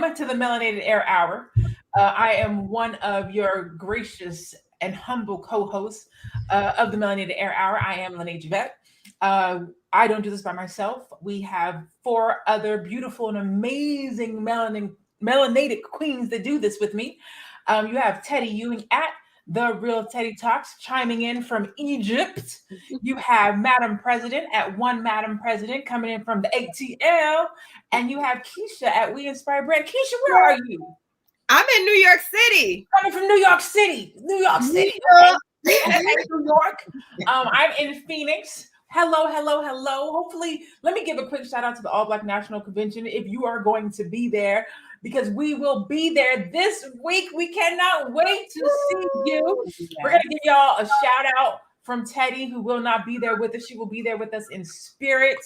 welcome to the Melanated Air Hour. I am one of your gracious and humble co-hosts of the Melanated Air Hour. I am Lene Javette. I don't do this by myself. We have four other beautiful and amazing melanated queens that do this with me. You have Teddy Ewing at The Real Teddy Talks chiming in from Egypt. You have Madam President at One Madam President coming in from the ATL. And you have Keisha at We Inspire Brand. Keisha, where are you? I'm in New York City. Coming from New York City. New York City. Okay, New York. I'm in Phoenix. Hello. Hopefully, let me give a quick shout out to the All Black National Convention if you are going to be there, because we will be there this week. We cannot wait to see you. Yes. We're going to give y'all a shout out from Teddy, who will not be there with us. She will be there with us in spirit.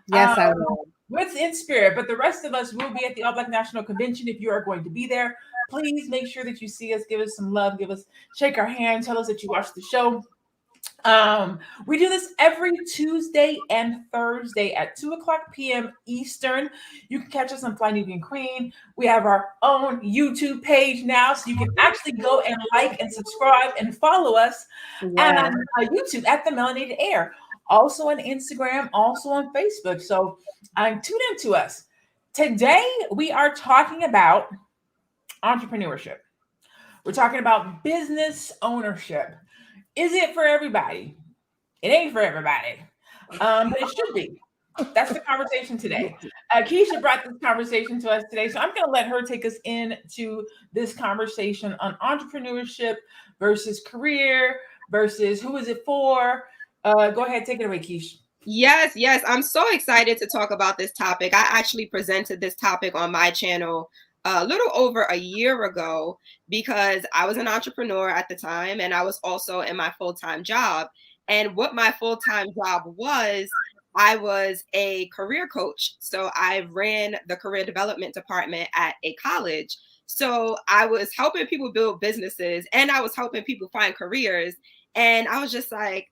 Yes, I will. With in spirit, but the rest of us will be at the All Black National Convention. If you are going to be there, please make sure that you see us, give us some love, shake our hand, tell us that you watched the show. We do this every Tuesday and Thursday at 2:00 p.m. Eastern. You can catch us on Fly Nubian Queen. We have our own YouTube page now, so you can actually go and like and subscribe and follow us on YouTube at The Melanated Air. Also on Instagram, also on Facebook. So tune in to us. Today, we are talking about entrepreneurship. We're talking about business ownership. Is it for everybody? It ain't for everybody, but it should be. That's the conversation today. Keisha brought this conversation to us today, so I'm going to let her take us into this conversation on entrepreneurship versus career versus who is it for. Go ahead, take it away, Keisha. Yes. I'm so excited to talk about this topic. I actually presented this topic on my channel a little over a year ago because I was an entrepreneur at the time and I was also in my full-time job. And what my full-time job was, I was a career coach. So I ran the career development department at a college. So I was helping people build businesses and I was helping people find careers. And I was just like,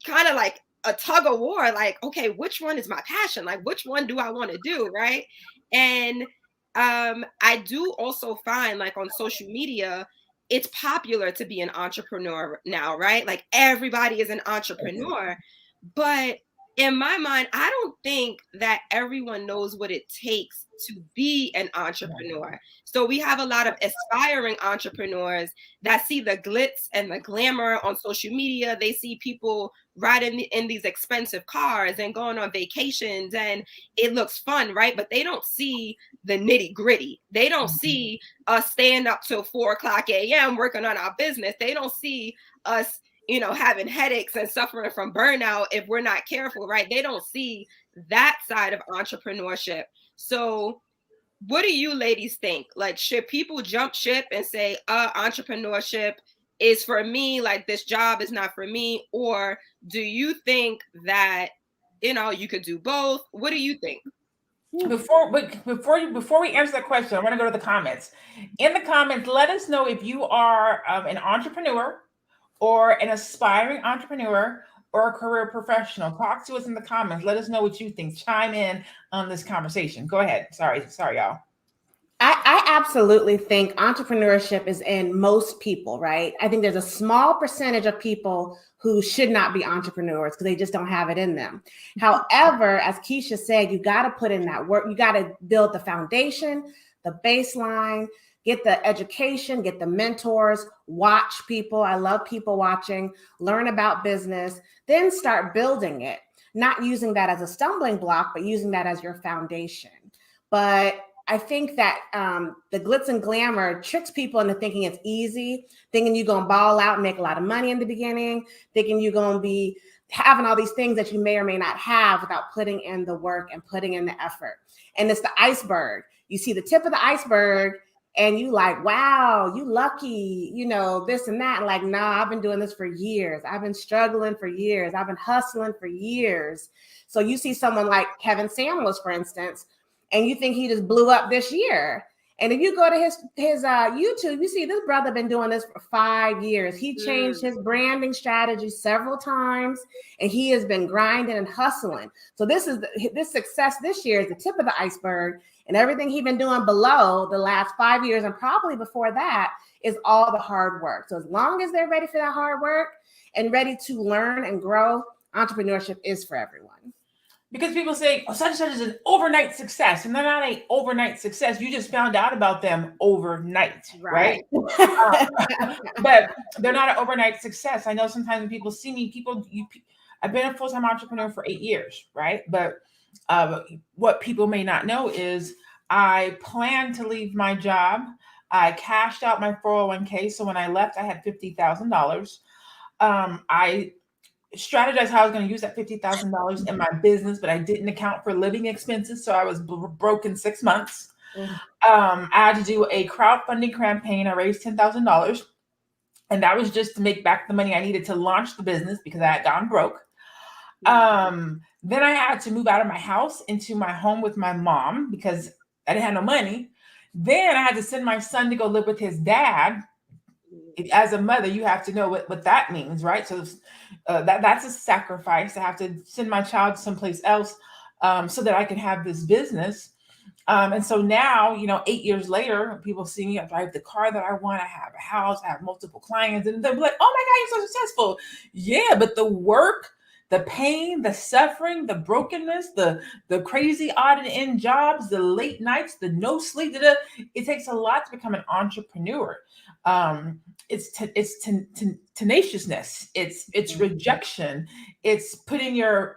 kind of like a tug of war, like, okay, which one is my passion? Like, which one do I want to do? Right. And I do also find, like, on social media, it's popular to be an entrepreneur now, right? Like everybody is an entrepreneur, but in my mind, I don't think that everyone knows what it takes to be an entrepreneur. So we have a lot of aspiring entrepreneurs that see the glitz and the glamour on social media. They see people riding in these expensive cars and going on vacations and it looks fun, right? But they don't see the nitty gritty. They don't see us staying up till 4:00 a.m. working on our business. They don't see us, having headaches and suffering from burnout if we're not careful, right? They don't see that side of entrepreneurship. So what do you ladies think? Like, should people jump ship and say, entrepreneurship is for me, like this job is not for me? Or do you think that, you could do both? What do you think? Before we answer that question, I want to go to the comments. In the comments, let us know if you are an entrepreneur or an aspiring entrepreneur or a career professional. Talk to us in the comments. Let us know what you think. Chime in on this conversation. Go ahead. Sorry, y'all. I absolutely think entrepreneurship is in most people, right? I think there's a small percentage of people who should not be entrepreneurs because they just don't have it in them. However, as Keisha said, you got to put in that work. You got to build the foundation, the baseline, get the education, get the mentors, watch people. I love people watching, learn about business, then start building it, not using that as a stumbling block, but using that as your foundation. But I think that the glitz and glamour tricks people into thinking it's easy, thinking you're going to ball out and make a lot of money in the beginning, thinking you're going to be having all these things that you may or may not have without putting in the work and putting in the effort. And it's the iceberg. You see the tip of the iceberg and you like, wow, you lucky, this and that. And like, nah, I've been doing this for years. I've been struggling for years. I've been hustling for years. So you see someone like Kevin Samuels, for instance, and you think he just blew up this year. And if you go to his YouTube, you see this brother been doing this for 5 years. He changed his branding strategy several times, and he has been grinding and hustling. So this success this year is the tip of the iceberg. And everything he's been doing below the last 5 years and probably before that is all the hard work. So as long as they're ready for that hard work and ready to learn and grow, entrepreneurship is for everyone. Because people say, oh, such and such is an overnight success. And they're not an overnight success. You just found out about them overnight, right? But they're not an overnight success. I know sometimes when people see me, I've been a full-time entrepreneur for 8 years, right? But what people may not know is I planned to leave my job. I cashed out my 401k. So when I left, I had $50,000. I strategized how I was going to use that $50,000 in my business, but I didn't account for living expenses. So I was broke in 6 months. I had to do a crowdfunding campaign. I raised $10,000. And that was just to make back the money I needed to launch the business because I had gone broke. Then I had to move out of my house into my home with my mom because I didn't have no money. Then I had to send my son to go live with his dad. As a mother, you have to know what that means, right? So that's a sacrifice. I have to send my child someplace else so that I can have this business. And so now, 8 years later, people see me, I drive the car that I want, I have a house, I have multiple clients, and they're like, oh my God, you're so successful. Yeah, but the work, the pain, the suffering, the brokenness, the crazy odd and end jobs, the late nights, the no sleep, it takes a lot to become an entrepreneur. It's tenaciousness. It's rejection. It's putting your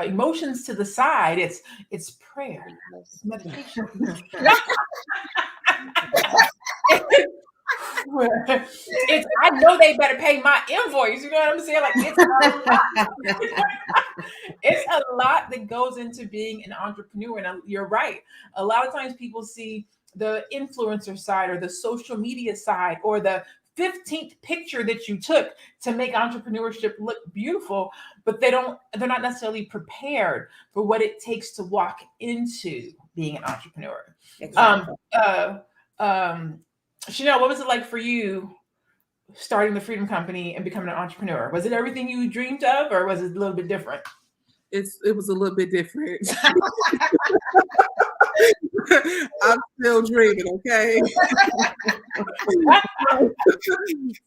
emotions to the side. It's prayer. It's meditation. I know they better pay my invoice. You know what I'm saying? Like it's a lot that goes into being an entrepreneur. And you're right. A lot of times people see the influencer side or the social media side or the 15th picture that you took to make entrepreneurship look beautiful, but they're not necessarily prepared for what it takes to walk into being an entrepreneur. Exactly. Chanel, what was it like for you starting the Freedom Company and becoming an entrepreneur? Was it everything you dreamed of, or was it a little bit different? It was a little bit different. I'm still dreaming, okay?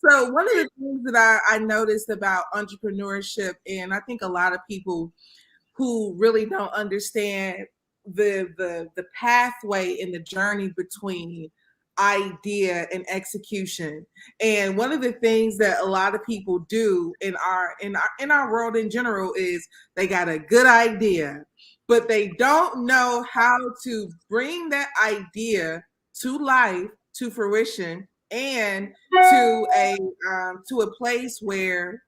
So one of the things that I noticed about entrepreneurship, and I think a lot of people who really don't understand the pathway and the journey between idea and execution. And one of the things that a lot of people do in our world in general is they got a good idea, but they don't know how to bring that idea to life, to fruition, and to a place where,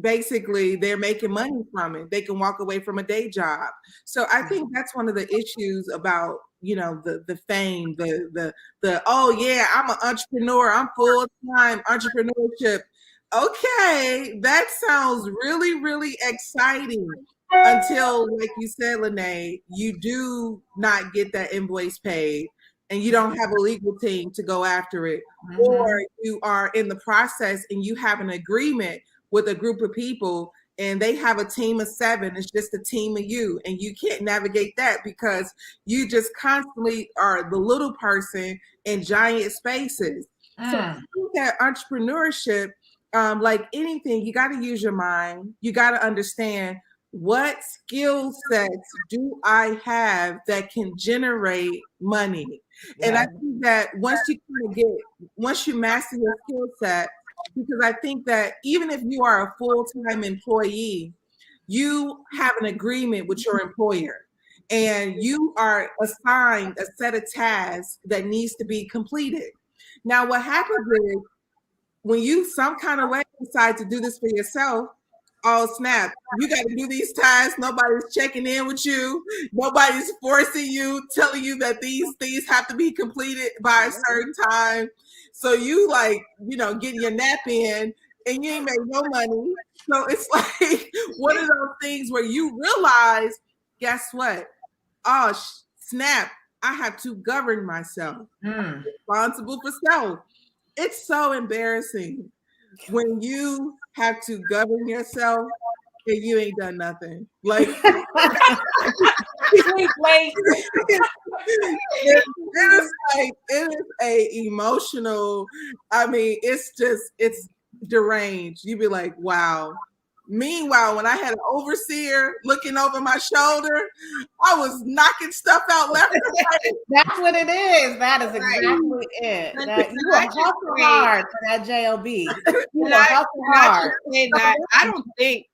basically they're making money from it. They can walk away from a day job. So I think that's one of the issues about, the fame, the oh yeah, I'm an entrepreneur, I'm full-time entrepreneurship. Okay, that sounds really, really exciting until, like you said, Lene, you do not get that invoice paid and you don't have a legal team to go after it, or you are in the process and you have an agreement with a group of people and they have a team of 7. It's just a team of you, and you can't navigate that because you just constantly are the little person in giant spaces. So I think that entrepreneurship, like anything, you got to use your mind. You got to understand, what skill sets do I have that can generate money? Yeah. And I think that once you master your skill set, because I think that even if you are a full-time employee, you have an agreement with your employer and you are assigned a set of tasks that needs to be completed. Now, what happens is when you some kind of way decide to do this for yourself, oh snap, you got to do these tasks. Nobody's checking in with you. Nobody's forcing you, telling you that these things have to be completed by a certain time. So you getting your nap in and you ain't made no money. So it's like one of those things where you realize, guess what? Oh, snap, I have to govern myself. Responsible for self. It's so embarrassing when you have to govern yourself and you ain't done nothing. Like Sweet late. it is a emotional. I mean, it's deranged. You be like, wow. Meanwhile, when I had an overseer looking over my shoulder, I was knocking stuff out left and right. That's what it is. That is exactly it. That, you will hustle hard for that JOB. You will hustle hard. I don't think.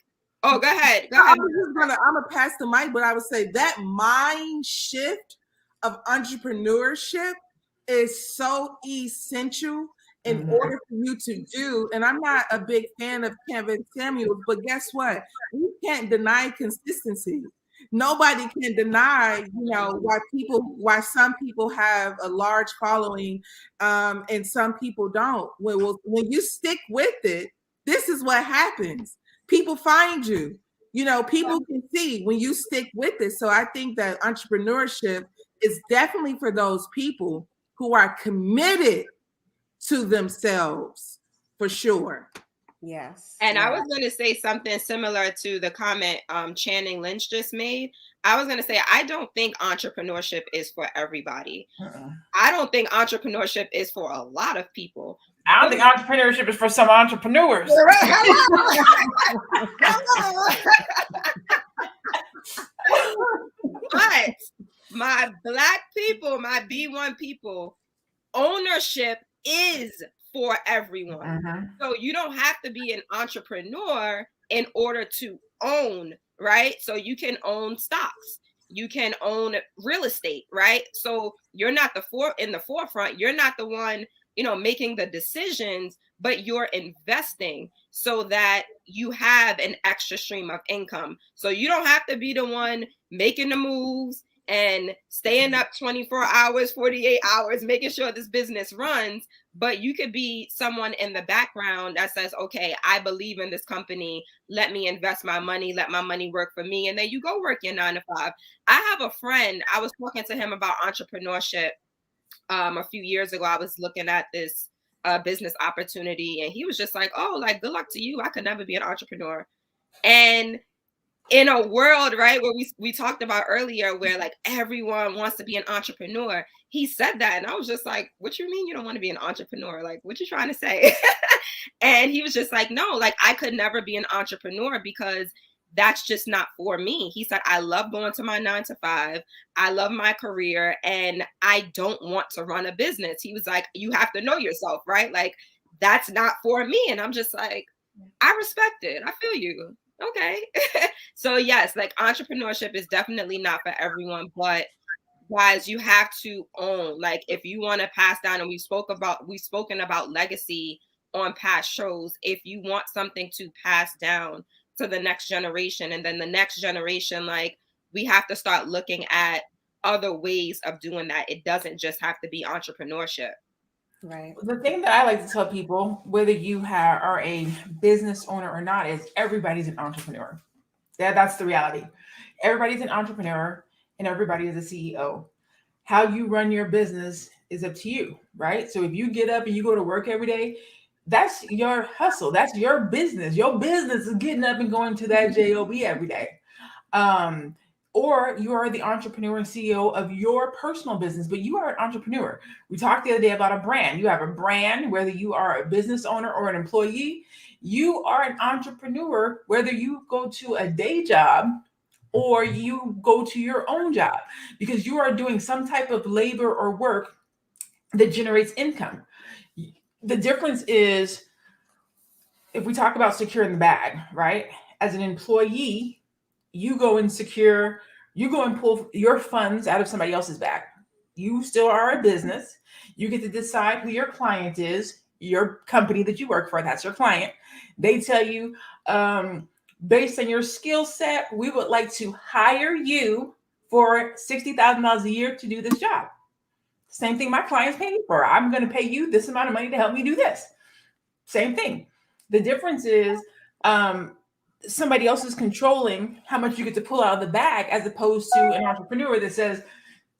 Oh, go ahead. I'm gonna pass the mic, but I would say that mind shift of entrepreneurship is so essential in order for you to do. And I'm not a big fan of Kevin Samuels, but guess what? We can't deny consistency. Nobody can deny, why some people have a large following, and some people don't. When you stick with it, this is what happens. People find you. People can see when you stick with it. So I think that entrepreneurship is definitely for those people who are committed to themselves, for sure. Yes. And I was going to say something similar to the comment Channing Lynch just made. I was going to say, I don't think entrepreneurship is for everybody. I don't think entrepreneurship is for a lot of people. I don't think entrepreneurship is for some entrepreneurs. But my Black people, my B1 people, ownership is for everyone. So you don't have to be an entrepreneur in order to own, right? So you can own stocks. You can own real estate, right? So you're not in the forefront. You're not the one, making the decisions, but you're investing so that you have an extra stream of income. So you don't have to be the one making the moves and staying up 24 hours, 48 hours, making sure this business runs. But you could be someone in the background that says, okay, I believe in this company. Let me invest my money. Let my money work for me. And then you go work your 9 to 5. I have a friend, I was talking to him about entrepreneurship a few years ago. I was looking at this business opportunity, and he was just like, oh, like, good luck to you. I could never be an entrepreneur. And in a world, right, where we talked about earlier, where like everyone wants to be an entrepreneur, he said that. And I was just like, what you mean you don't want to be an entrepreneur? Like, what you trying to say? And he was just like, no, like I could never be an entrepreneur because that's just not for me. He said, I love going to my 9 to 5. I love my career and I don't want to run a business. He was like, you have to know yourself, right? Like that's not for me. And I'm just like, I respect it. I feel you. Okay. So yes, like entrepreneurship is definitely not for everyone, but guys, you have to own, like if you want to pass down, and we've spoken about legacy on past shows. If you want something to pass down to the next generation, and then the next generation, like we have to start looking at other ways of doing that. It doesn't just have to be entrepreneurship. Right. The thing that I like to tell people, whether you are a business owner or not, is everybody's an entrepreneur. That's the reality. Everybody's an entrepreneur and everybody is a CEO. How you run your business is up to you, right? So if you get up and you go to work every day, that's your hustle. That's your business. Your business is getting up and going to that job every day. Or you are the entrepreneur and CEO of your personal business, but you are an entrepreneur. We talked the other day about a brand. You have a brand, whether you are a business owner or an employee. You are an entrepreneur, whether you go to a day job or you go to your own job, because you are doing some type of labor or work that generates income. The difference is, if we talk about securing the bag, right? As an employee, you go and pull your funds out of somebody else's bag. You still are a business. You get to decide who your client is, your company that you work for, that's your client. They tell you, based on your skill set, we would like to hire you for $60,000 a year to do this job. Same thing my clients pay me for. I'm going to pay you this amount of money to help me do this. Same thing. The difference is somebody else is controlling how much you get to pull out of the bag, as opposed to an entrepreneur that says,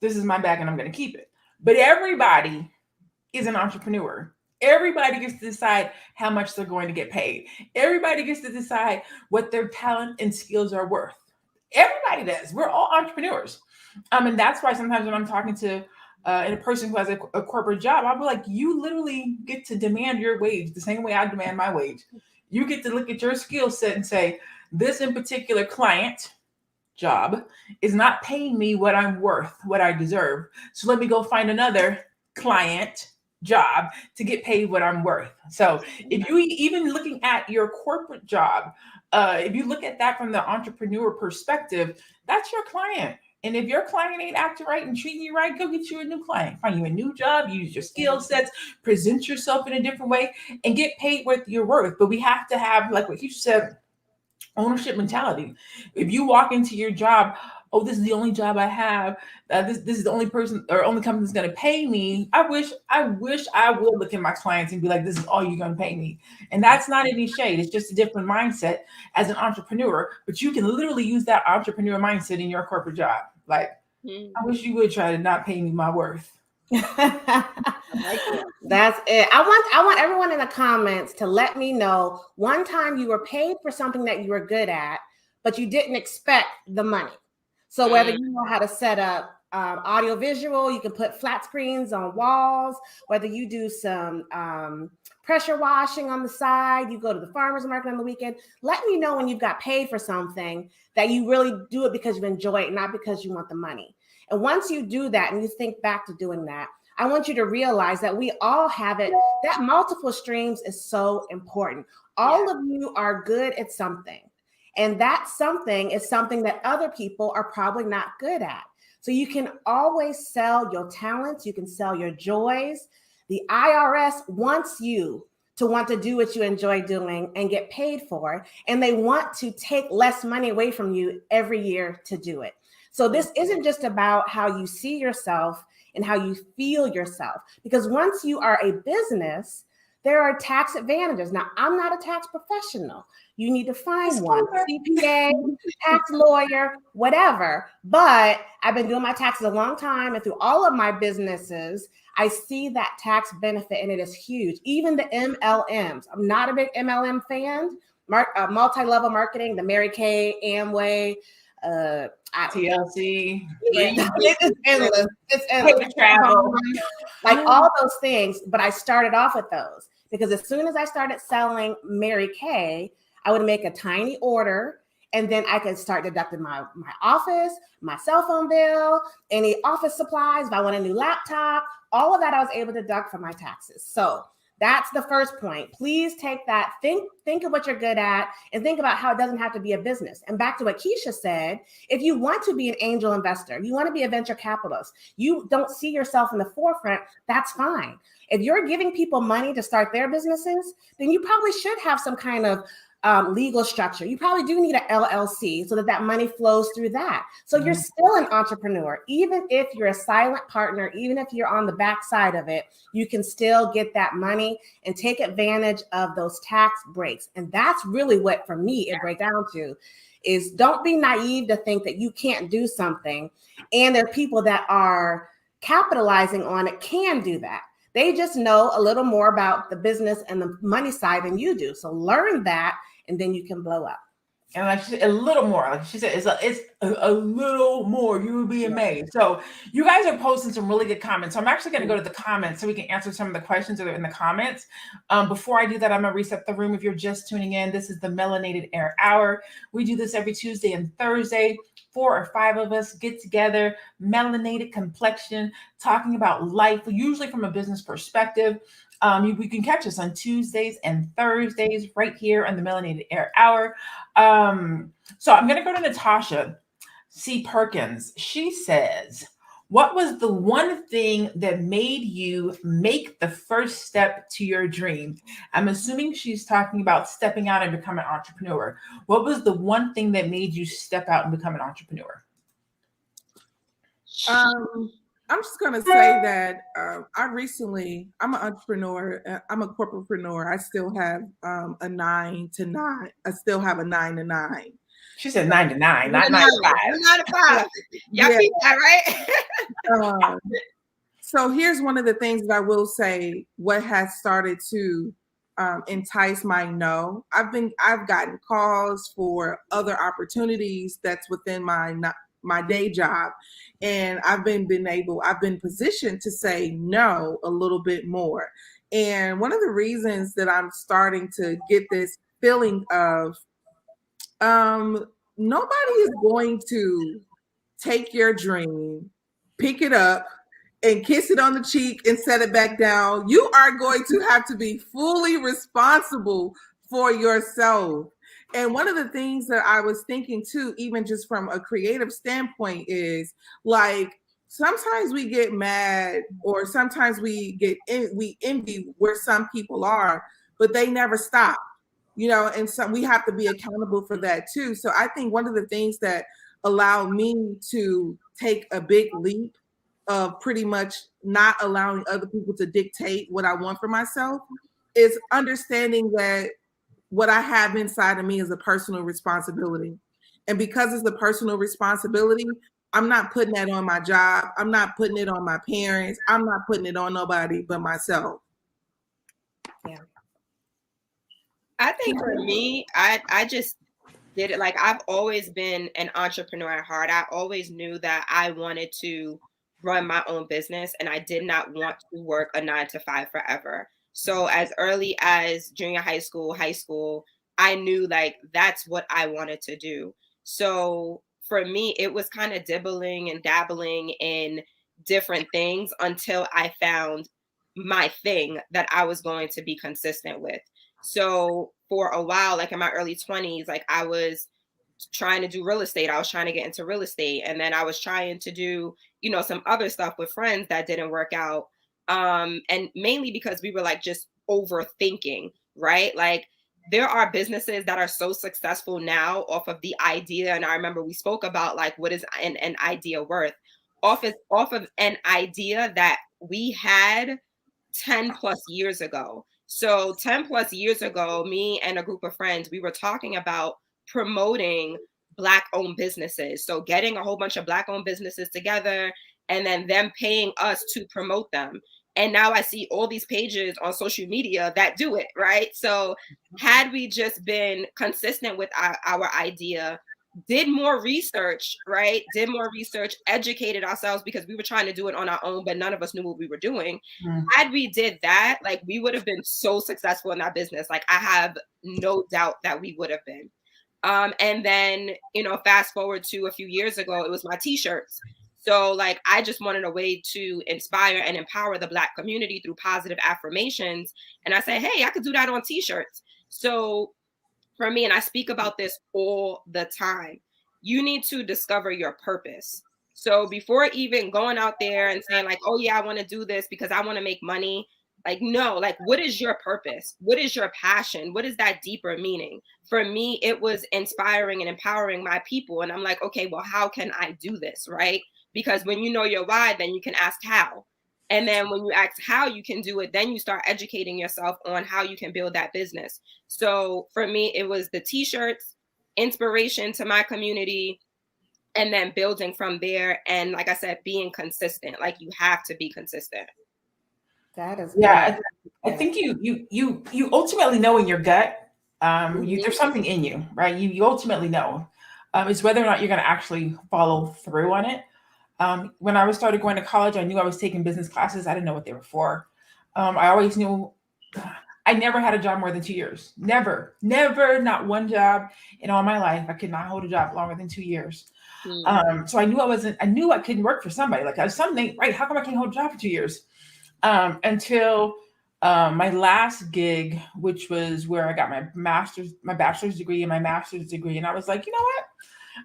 this is my bag and I'm going to keep it. But everybody is an entrepreneur. Everybody gets to decide how much they're going to get paid. Everybody gets to decide what their talent and skills are worth. Everybody does. We're all entrepreneurs. And that's why sometimes when I'm talking to a person who has a corporate job, I'll be like, you literally get to demand your wage the same way I demand my wage. You get to look at your skill set and say, this in particular client job is not paying me what I'm worth, what I deserve. So let me go find another client job to get paid what I'm worth. So if you even looking at your corporate job, if you look at that from the entrepreneur perspective, that's your client. And if your client ain't acting right and treating you right, go get you a new client, find you a new job, use your skill sets, present yourself in a different way, and get paid what you're worth. But we have to have, like what you said, ownership mentality. If you walk into your job, oh, this is the only job I have. This is the only person or only company that's going to pay me. I wish I would look at my clients and be like, this is all you're going to pay me. And that's not any shade. It's just a different mindset as an entrepreneur. But you can literally use that entrepreneur mindset in your corporate job. Like, I wish you would try to not pay me my worth. That's it. I want everyone in the comments to let me know one time you were paid for something that you were good at, but you didn't expect the money. So whether you know how to set up audio visual, you can put flat screens on walls, whether you do some pressure washing on the side, you go to the farmer's market on the weekend, let me know when you've got paid for something that you really do it because you enjoy it, not because you want the money. And once you do that and you think back to doing that, I want you to realize that we all have it. That multiple streams is so important. All of you are good at something. And that something is something that other people are probably not good at. So you can always sell your talents. You can sell your joys. The IRS wants you to want to do what you enjoy doing and get paid for. And they want to take less money away from you every year to do it. So this isn't just about how you see yourself and how you feel yourself, because once you are a business, there are tax advantages. Now, I'm not a tax professional. You need to find one, CPA, tax lawyer, whatever. But I've been doing my taxes a long time, and through all of my businesses, I see that tax benefit, and it is huge. Even the MLMs. I'm not a big MLM fan. Multi-level marketing, the Mary Kay, Amway, TLC, it's endless. It's endless. Travel, like all those things. But I started off with those because as soon as I started selling Mary Kay, I would make a tiny order, and then I could start deducting my office, my cell phone bill, any office supplies. If I want a new laptop, all of that I was able to deduct from my taxes. So that's the first point. Please take that, think of what you're good at, and think about how it doesn't have to be a business. And back to what Keisha said, if you want to be an angel investor, you want to be a venture capitalist, you don't see yourself in the forefront, that's fine. If you're giving people money to start their businesses, then you probably should have some kind of legal structure. You probably do need an LLC so that money flows through that. So you're still an entrepreneur. Even if you're a silent partner, even if you're on the backside of it, you can still get that money and take advantage of those tax breaks. And that's really what, for me, it breaks down to is don't be naive to think that you can't do something. And there are people that are capitalizing on it can do that. They just know a little more about the business and the money side than you do. So learn that, and then you can blow up. And like she said, a little more. Like she said, it's a little more. You would be amazed. So you guys are posting some really good comments. So I'm actually going to go to the comments so we can answer some of the questions that are in the comments. Before I do that, I'm going to reset the room. If you're just tuning in, this is the Melanated Air Hour. We do this every Tuesday and Thursday. 4 or 5 of us get together, melanated complexion, talking about life, usually from a business perspective. We can catch us on Tuesdays and Thursdays right here on the Melanated Air Hour. So I'm going to go to Natasha C. Perkins. She says, what was the one thing that made you make the first step to your dream? I'm assuming she's talking about stepping out and becoming an entrepreneur. What was the one thing that made you step out and become an entrepreneur? I'm just going to say that I'm an entrepreneur. I'm a corporatepreneur. I still have a 9 to 9. I still have a 9 to 9. She said 9 to 9, not 9 to 5. 9 to 5. Y'all see that, right? So here's one of the things that I will say, what has started to entice my no. I've gotten calls for other opportunities that's within my day job, and I've been positioned to say no a little bit more. And one of the reasons that I'm starting to get this feeling of nobody is going to take your dream, pick it up, and kiss it on the cheek and set it back down. You are going to have to be fully responsible for yourself. And one of the things that I was thinking too, even just from a creative standpoint, is like sometimes we get mad, or sometimes we envy where some people are, but they never stop. And so we have to be accountable for that too. So I think one of the things that allowed me to take a big leap of pretty much not allowing other people to dictate what I want for myself is understanding that what I have inside of me is a personal responsibility. And because it's a personal responsibility, I'm not putting that on my job. I'm not putting it on my parents. I'm not putting it on nobody but myself. Yeah. I think for me, I just did it. Like, I've always been an entrepreneur at heart. I always knew that I wanted to run my own business, and I did not want to work a 9-to-5 forever. So as early as junior high school, I knew like that's what I wanted to do. So for me, it was kind of dibbling and dabbling in different things until I found my thing that I was going to be consistent with. So for a while, like in my early 20s, like I was trying to do real estate. I was trying to get into real estate. And then I was trying to do, some other stuff with friends that didn't work out. And mainly because we were like just overthinking, right? Like there are businesses that are so successful now off of the idea. And I remember we spoke about like, what is an idea worth off of an idea that we had 10 plus years ago. So 10 plus years ago, me and a group of friends, we were talking about promoting Black-owned businesses. So getting a whole bunch of Black-owned businesses together and then them paying us to promote them. And now I see all these pages on social media that do it, right? So had we just been consistent with our idea, did more research, right? Did more research, educated ourselves, because we were trying to do it on our own, but none of us knew what we were doing. Had we did that, like we would have been so successful in that business. Like I have no doubt that we would have been. And then, fast forward to a few years ago, it was my t-shirts. So like, I just wanted a way to inspire and empower the Black community through positive affirmations. And I said, hey, I could do that on t-shirts. So for me, and I speak about this all the time, you need to discover your purpose. So before even going out there and saying like, oh yeah, I want to do this because I want to make money. Like, no, like, what is your purpose? What is your passion? What is that deeper meaning? For me, it was inspiring and empowering my people. And I'm like, okay, well, how can I do this? Right? Because when you know your why, then you can ask how. And then when you ask how you can do it, then you start educating yourself on how you can build that business. So for me, it was the t-shirts, inspiration to my community, and then building from there. And like I said, being consistent. Like you have to be consistent. That is I think you ultimately know in your gut. There's something in you, right? You ultimately know. It's whether or not you're going to actually follow through on it. When I started going to college, I knew I was taking business classes. I didn't know what they were for. I always knew I never had a job more than 2 years. Never, not one job in all my life. I could not hold a job longer than 2 years. So I knew I couldn't work for somebody. Like I was something, right? How come I can't hold a job for 2 years? Until my last gig, which was where I got my bachelor's degree and my master's degree. And I was like, you know what?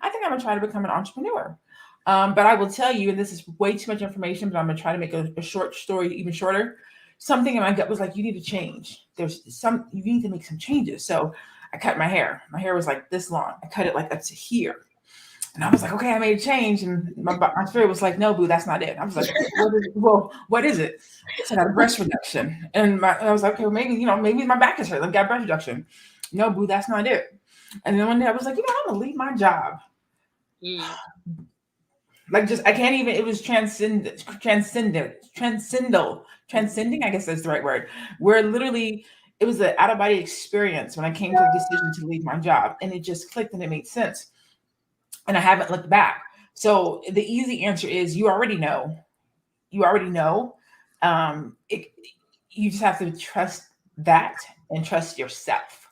I think I'm gonna try to become an entrepreneur. But I will tell you, and this is way too much information, but I'm gonna try to make a short story even shorter. Something in my gut was like, you need to change. You need to make some changes. So I cut my hair. My hair was like this long. I cut it like up to here. And I was like, okay, I made a change. And my spirit was like, no, boo, that's not it. I was like, what is it? So I got a breast reduction. And I was like, okay, well, maybe my back is hurt. I've got breast reduction. No, boo, that's not it. And then one day I was like, I'm going to leave my job. Like just, I can't even, it was transcending, I guess that's the right word. Where literally it was an out of body experience when I came to the decision to leave my job, and it just clicked and it made sense. And I haven't looked back. So the easy answer is you already know. You already know. You just have to trust that and trust yourself.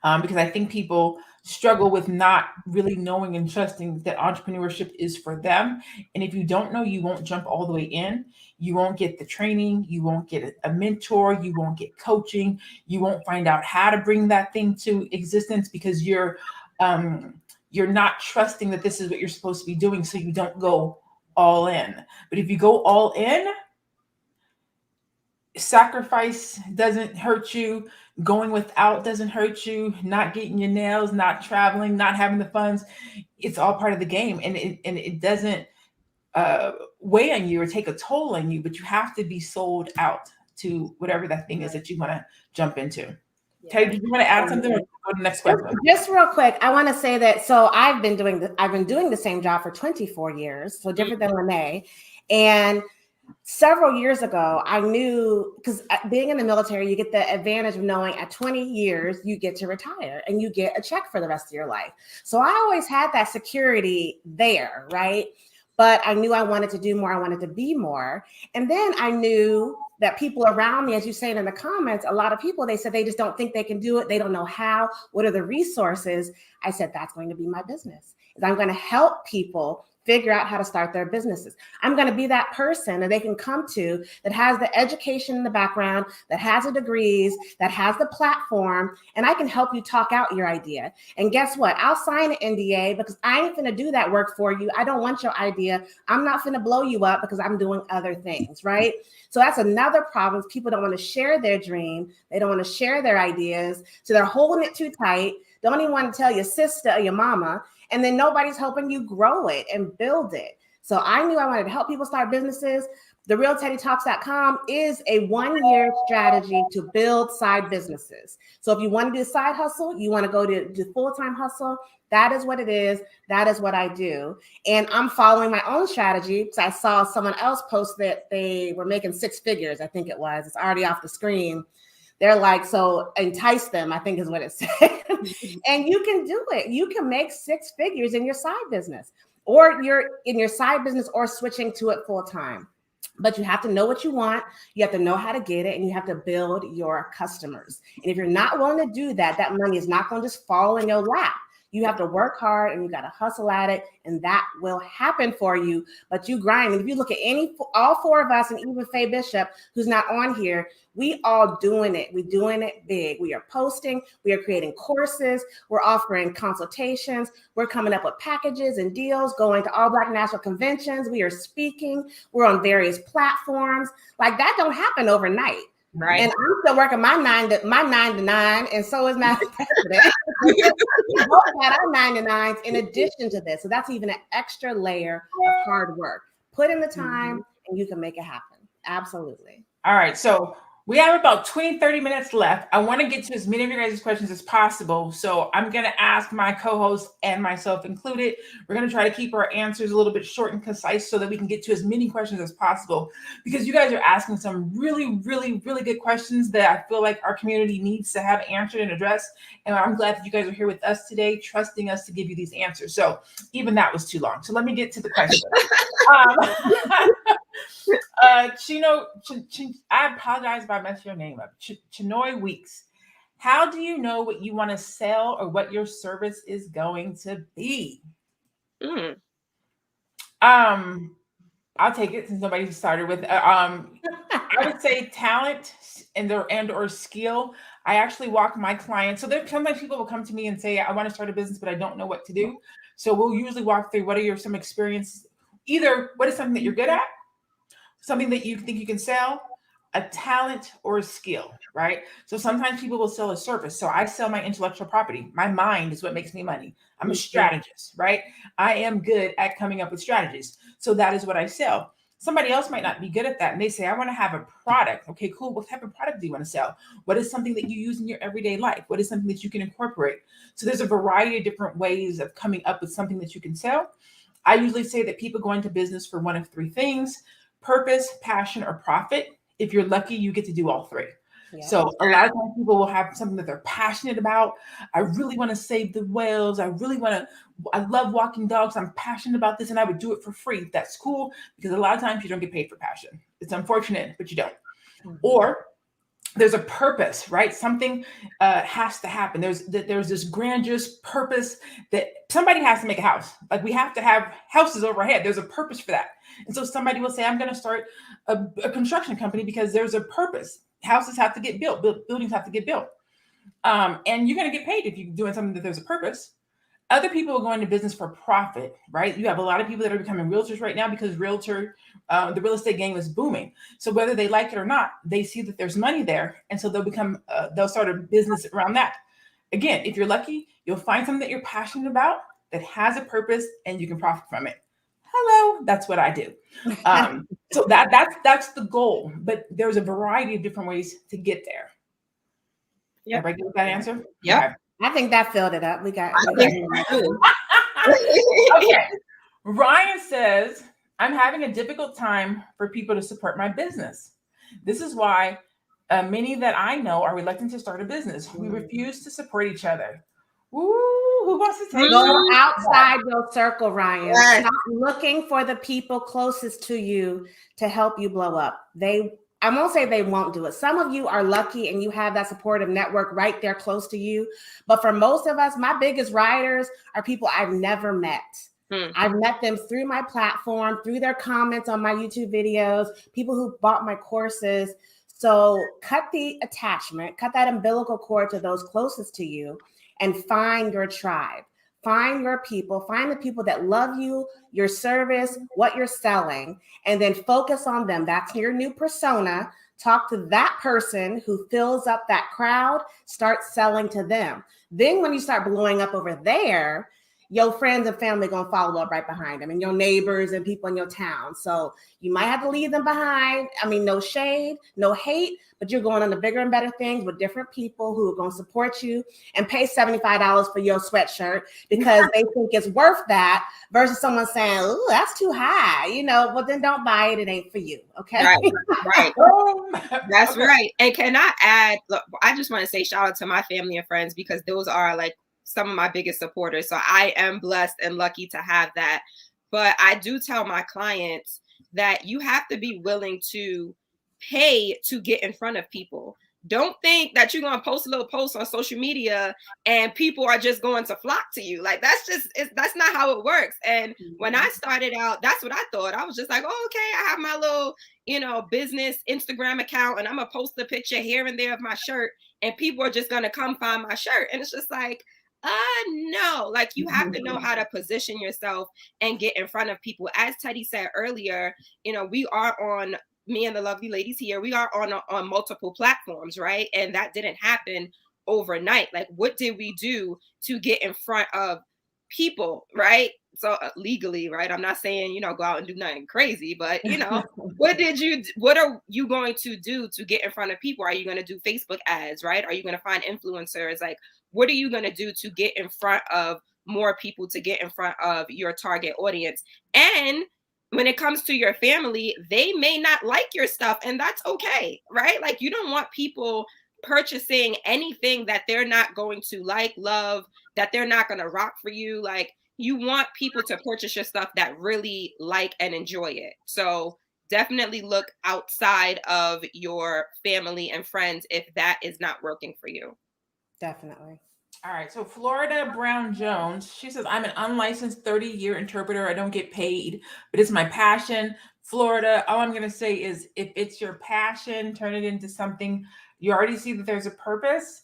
Because I think people struggle with not really knowing and trusting that entrepreneurship is for them. And if you don't know, you won't jump all the way in. You won't get the training. You won't get a mentor. You won't get coaching. You won't find out how to bring that thing to existence because you're not trusting that this is what you're supposed to be doing. So you don't go all in. But if you go all in, sacrifice doesn't hurt you. Going without doesn't hurt you. Not getting your nails, not traveling, not having the funds. It's all part of the game. And it doesn't weigh on you or take a toll on you, but you have to be sold out to whatever that thing is that you want to jump into. Teddy, did you want to add something or go to the next question? Just real quick, I want to say that, so I've been doing the same job for 24 years, so different than Renee. And several years ago, I knew, because being in the military, you get the advantage of knowing at 20 years, you get to retire and you get a check for the rest of your life. So I always had that security there, right? But I knew I wanted to do more. I wanted to be more. And then I knew that people around me, as you saying in the comments, a lot of people, they said they just don't think they can do it. They don't know how. What are the resources? I said, that's going to be my business. Is I'm going to help people figure out how to start their businesses. I'm going to be that person that they can come to that has the education in the background, that has the degrees, that has the platform, and I can help you talk out your idea. And guess what? I'll sign an NDA because I ain't going to do that work for you. I don't want your idea. I'm not going to blow you up because I'm doing other things, right? So that's another problem. People don't want to share their dream. They don't want to share their ideas. So they're holding it too tight. Don't even want to tell your sister or your mama. And then nobody's helping you grow it and build it. So I knew I wanted to help people start businesses. TheRealTeddyTalks.com is a 1-year strategy to build side businesses. So if you want to do a side hustle, you want to go to full-time hustle, that is what it is. That is what I do. And I'm following my own strategy because I saw someone else post that they were making 6 figures, I think it was. It's already off the screen. They're like, so entice them, I think is what it said. And you can do it. You can make 6 figures in your side business, or you're in your side business or switching to it full time. But you have to know what you want. You have to know how to get it, and you have to build your customers. And if you're not willing to do that, that money is not going to just fall in your lap. You have to work hard and you got to hustle at it, and that will happen for you. But you grind. And if you look at all 4 of us, and even Faye Bishop, who's not on here, we all doing it. We're doing it big. We are posting. We are creating courses. We're offering consultations. We're coming up with packages and deals, going to all Black national conventions. We are speaking. We're on various platforms. Like that don't happen overnight. Right. And I'm still working my 9 to 9, and so is my president. Both got our 9 to 9s in addition to this. So that's even an extra layer of hard work. Put in the time and you can make it happen. Absolutely. All right. So we have about 20, 30 minutes left. I want to get to as many of your guys' questions as possible. So I'm going to ask my co-host and myself included. We're going to try to keep our answers a little bit short and concise so that we can get to as many questions as possible, because you guys are asking some really, really, really good questions that I feel like our community needs to have answered and addressed. And I'm glad that you guys are here with us today, trusting us to give you these answers. So even that was too long. So let me get to the question. Chino, I apologize if I messed your name up. Chinoy Weeks. How do you know what you want to sell or what your service is going to be? I'll take it since nobody started with. I would say talent and or skill. I actually walk my clients. So there sometimes people will come to me and say, I want to start a business, but I don't know what to do. So we'll usually walk through what are some experience. Either what is something that you're good at, something that you think you can sell, a talent or a skill, right? So sometimes people will sell a service. So I sell my intellectual property. My mind is what makes me money. I'm a strategist, right? I am good at coming up with strategies. So that is what I sell. Somebody else might not be good at that. And they say, I want to have a product. Okay, cool. What type of product do you want to sell? What is something that you use in your everyday life? What is something that you can incorporate? So there's a variety of different ways of coming up with something that you can sell. I usually say that people go into business for one of three things: purpose, passion, or profit. If you're lucky, you get to do all three. Yeah. So a lot of times people will have something that they're passionate about. I really want to save the whales. I love walking dogs. I'm passionate about this and I would do it for free. That's cool, because a lot of times you don't get paid for passion. It's unfortunate, but you don't. Mhm. Or there's a purpose, right? Something has to happen. There's this grandiose purpose that somebody has to make a house. Like, we have to have houses overhead. There's a purpose for that. And so somebody will say, I'm going to start a construction company because there's a purpose. Houses have to get built. Buildings have to get built. And you're going to get paid if you're doing something that there's a purpose. Other people are going into business for profit, right? You have a lot of people that are becoming realtors right now because the real estate game is booming. So whether they like it or not, they see that there's money there. And so they'll start a business around that. Again, if you're lucky, you'll find something that you're passionate about that has a purpose and you can profit from it. Hello, that's what I do. So that's the goal, but there's a variety of different ways to get there. Yep. Everybody get that answer? Yep. Okay. I think that filled it up. We got Okay. Ryan says, I'm having a difficult time for people to support my business. This is why many that I know are reluctant to start a business. We refuse to support each other. Ooh, who wants to take Go outside your circle, Ryan. Yes. Stop looking for the people closest to you to help you blow up. I won't say they won't do it. Some of you are lucky and you have that supportive network right there close to you. But for most of us, my biggest riders are people I've never met. I've met them through my platform, through their comments on my YouTube videos, people who bought my courses. So cut the attachment, cut that umbilical cord to those closest to you, and find your tribe. Find your people, find the people that love you, your service, what you're selling, and then focus on them. That's your new persona. Talk to that person who fills up that crowd, start selling to them. Then when you start blowing up over there, your friends and family gonna follow up right behind them, and your neighbors and people in your town. So you might have to leave them behind. I mean, no shade, no hate, but you're going on to bigger and better things with different people who are going to support you and pay $75 for your sweatshirt because they think it's worth that, versus someone saying, "Ooh, that's too high." Well, then don't buy it. It ain't for you. Okay. Right. That's right. And can I add, look, I just want to say shout out to my family and friends, because those are like some of my biggest supporters. So I am blessed and lucky to have that. But I do tell my clients that you have to be willing to pay to get in front of people. Don't think that you're going to post a little post on social media and people are just going to flock to you. Like, that's not how it works. And when I started out, that's what I thought. I was just like, oh, okay, I have my little, business Instagram account and I'm going to post a picture here and there of my shirt and people are just going to come find my shirt. And it's just like, no, like, you have to know how to position yourself and get in front of people. As Teddy said earlier, we are on, me and the lovely ladies here, we are on multiple platforms, right? And that didn't happen overnight. Like, what did we do to get in front of people, right? So legally, right? I'm not saying, go out and do nothing crazy, but what are you going to do to get in front of people? Are you going to do Facebook ads, right? Are you going to find influencers? Like, what are you going to do to get in front of more people, to get in front of your target audience? And when it comes to your family, they may not like your stuff, and that's okay, right? Like, you don't want people purchasing anything that they're not going to like, love, that they're not going to rock for you. Like, you want people to purchase your stuff that really like and enjoy it. So definitely look outside of your family and friends if that is not working for you. Definitely. All right. So Florida Brown Jones, she says, I'm an unlicensed 30-year interpreter. I don't get paid, but it's my passion. Florida, all I'm going to say is, if it's your passion, turn it into something. You already see that there's a purpose.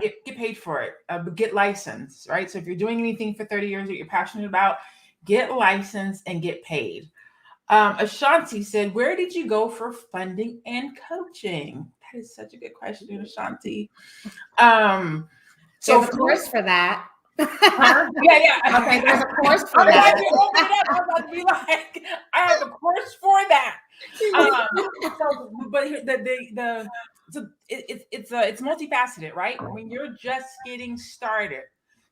Get paid for it, but get licensed, right? So if you're doing anything for 30 years that you're passionate about, get licensed and get paid. Ashanti said, where did you go for funding and coaching? That is such a good question, Ashanti. So there's a course for that. Yeah. Okay, there's a course for that. I'm about to be like, I have a course for that. But it's multifaceted, right? When you're just getting started.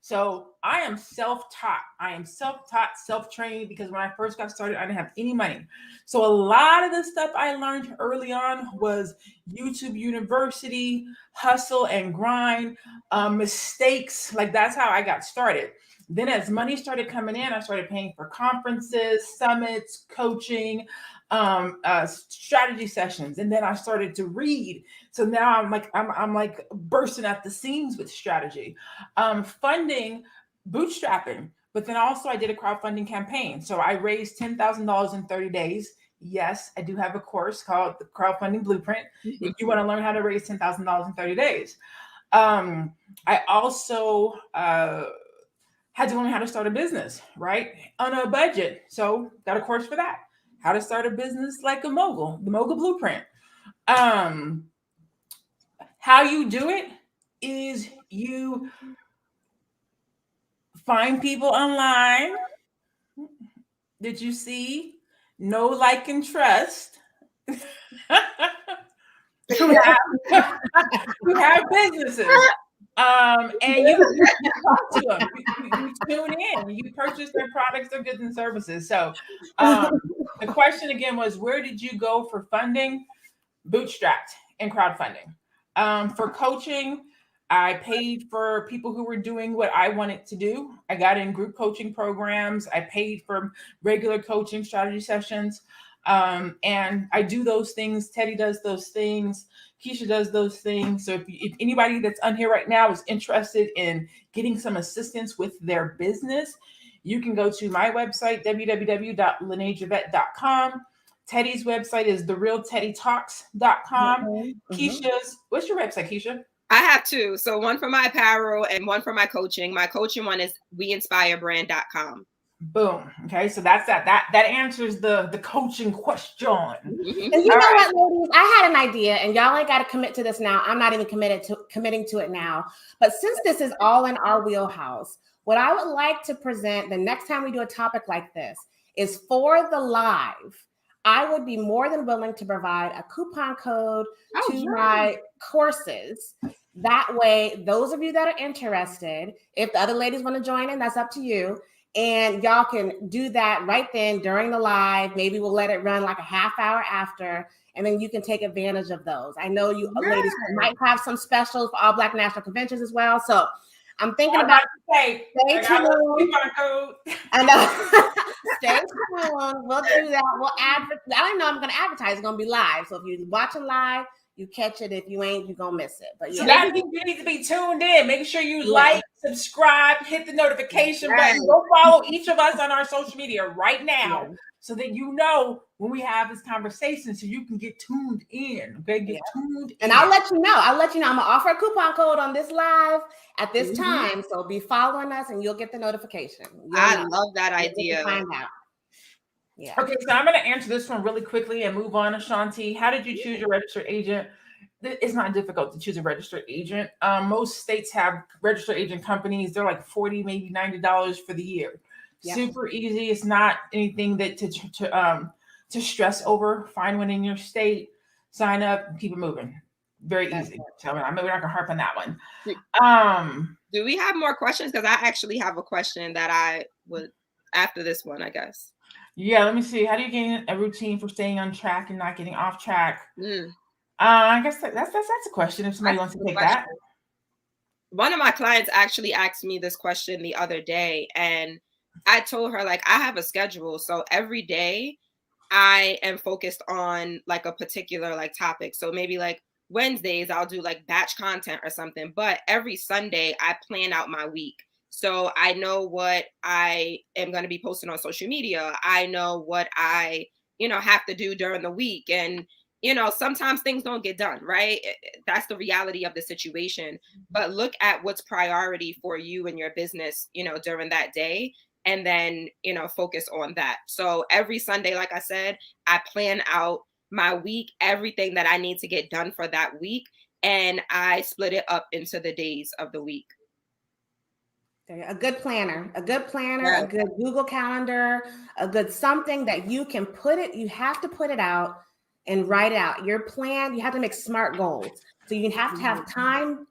So I am self-taught. I am self-taught, self-trained, because when I first got started, I didn't have any money. So a lot of the stuff I learned early on was YouTube University, hustle and grind, mistakes. Like that's how I got started. Then as money started coming in, I started paying for conferences, summits, coaching, strategy sessions. And then I started to read. So now I'm like bursting at the seams with strategy, funding, bootstrapping. But then also I did a crowdfunding campaign. So I raised $10,000 in 30 days. Yes, I do have a course called the Crowdfunding Blueprint if you want to learn how to raise $10,000 in 30 days. I also had to learn how to start a business, right? On a budget. So got a course for that. How to start a business like a mogul, the Mogul Blueprint. How you do it is you find people online that you see, know, like, and trust. who have businesses. And you talk to them. You tune in. You purchase their products, their goods, and services. So the question again was, where did you go for funding? Bootstrapped and crowdfunding. For coaching, I paid for people who were doing what I wanted to do. I got in group coaching programs. I paid for regular coaching strategy sessions. And I do those things. Teddy does those things. Keisha does those things. So if anybody that's on here right now is interested in getting some assistance with their business, you can go to my website, www.lenajavette.com. Teddy's website is therealteddytalks.com. Keisha's, what's your website, Keisha? I have two. So one for my apparel and one for my coaching. My coaching one is weinspirebrand.com. Boom. Okay, so that's that answers the coaching question. And you know what, ladies, I had an idea, and y'all ain't got to commit to this now. I'm not even committing to it now. But since this is all in our wheelhouse, what I would like to present the next time we do a topic like this is for the live. I would be more than willing to provide a coupon code to my courses. That way, those of you that are interested, if the other ladies want to join in, that's up to you. And y'all can do that right then during the live. Maybe we'll let it run like a half hour after, and then you can take advantage of those. I know you ladies might have some specials for All Black National Conventions as well. So I'm thinking about stay tuned. I know. Stay tuned. We'll do that. We'll advertise. I don't know. I'm going to advertise. It's going to be live. So if you're watching live, you catch it. If you ain't, you're going to miss it. But yeah, so that means you need to be tuned in. Make sure you like, subscribe, hit the notification button. Go follow each of us on our social media right now so that you know when we have this conversation, so you can get tuned in. Okay, get tuned in. And I'll let you know. I'm going to offer a coupon code on this live at this time. So be following us and you'll get the notification. I love that idea. Find out. Yeah. Okay, so I'm going to answer this one really quickly and move on. Ashanti, how did you choose your registered agent? It's not difficult to choose a registered agent. Most states have registered agent companies. They're like $40, maybe $90 for the year. Yep. Super easy. It's not anything that to stress over. Find one in your state, sign up, and keep it moving. Very easy. So we're not going to harp on that one. Do we have more questions? Because I actually have a question that I would after this one, I guess. Yeah, let me see. How do you gain a routine for staying on track and not getting off track? I guess that's a question if somebody wants to take that. One of my clients actually asked me this question the other day, and I told her, like, I have a schedule. So every day I am focused on like a particular like topic. So maybe like Wednesdays, I'll do like batch content or something. But every Sunday I plan out my week. So I know what I am going to be posting on social media. I know what I, have to do during the week. And, sometimes things don't get done, right? That's the reality of the situation. But look at what's priority for you and your business, during that day. And then, focus on that. So every Sunday, like I said, I plan out my week, everything that I need to get done for that week. And I split it up into the days of the week. A good planner, a good Google Calendar, a good something that you can you have to put it out and write out your plan. You have to make SMART goals. So you have to have time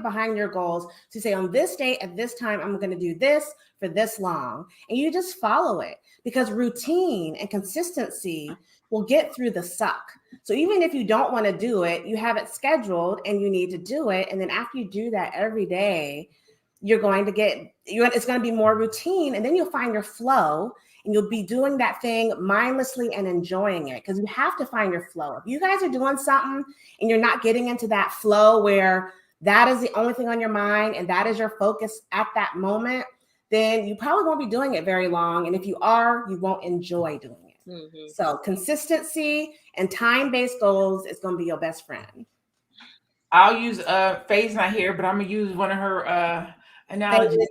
behind your goals to say on this day at this time, I'm going to do this for this long. And you just follow it, because routine and consistency will get through the suck. So even if you don't want to do it, you have it scheduled and you need to do it. And then after you do that every day, it's going to be more routine, and then you'll find your flow, and you'll be doing that thing mindlessly and enjoying it, because you have to find your flow. If you guys are doing something and you're not getting into that flow where that is the only thing on your mind and that is your focus at that moment, then you probably won't be doing it very long. And if you are, you won't enjoy doing it. Mm-hmm. So consistency and time-based goals is going to be your best friend. I'll use Faye's not here, but I'm gonna use one of her analogies.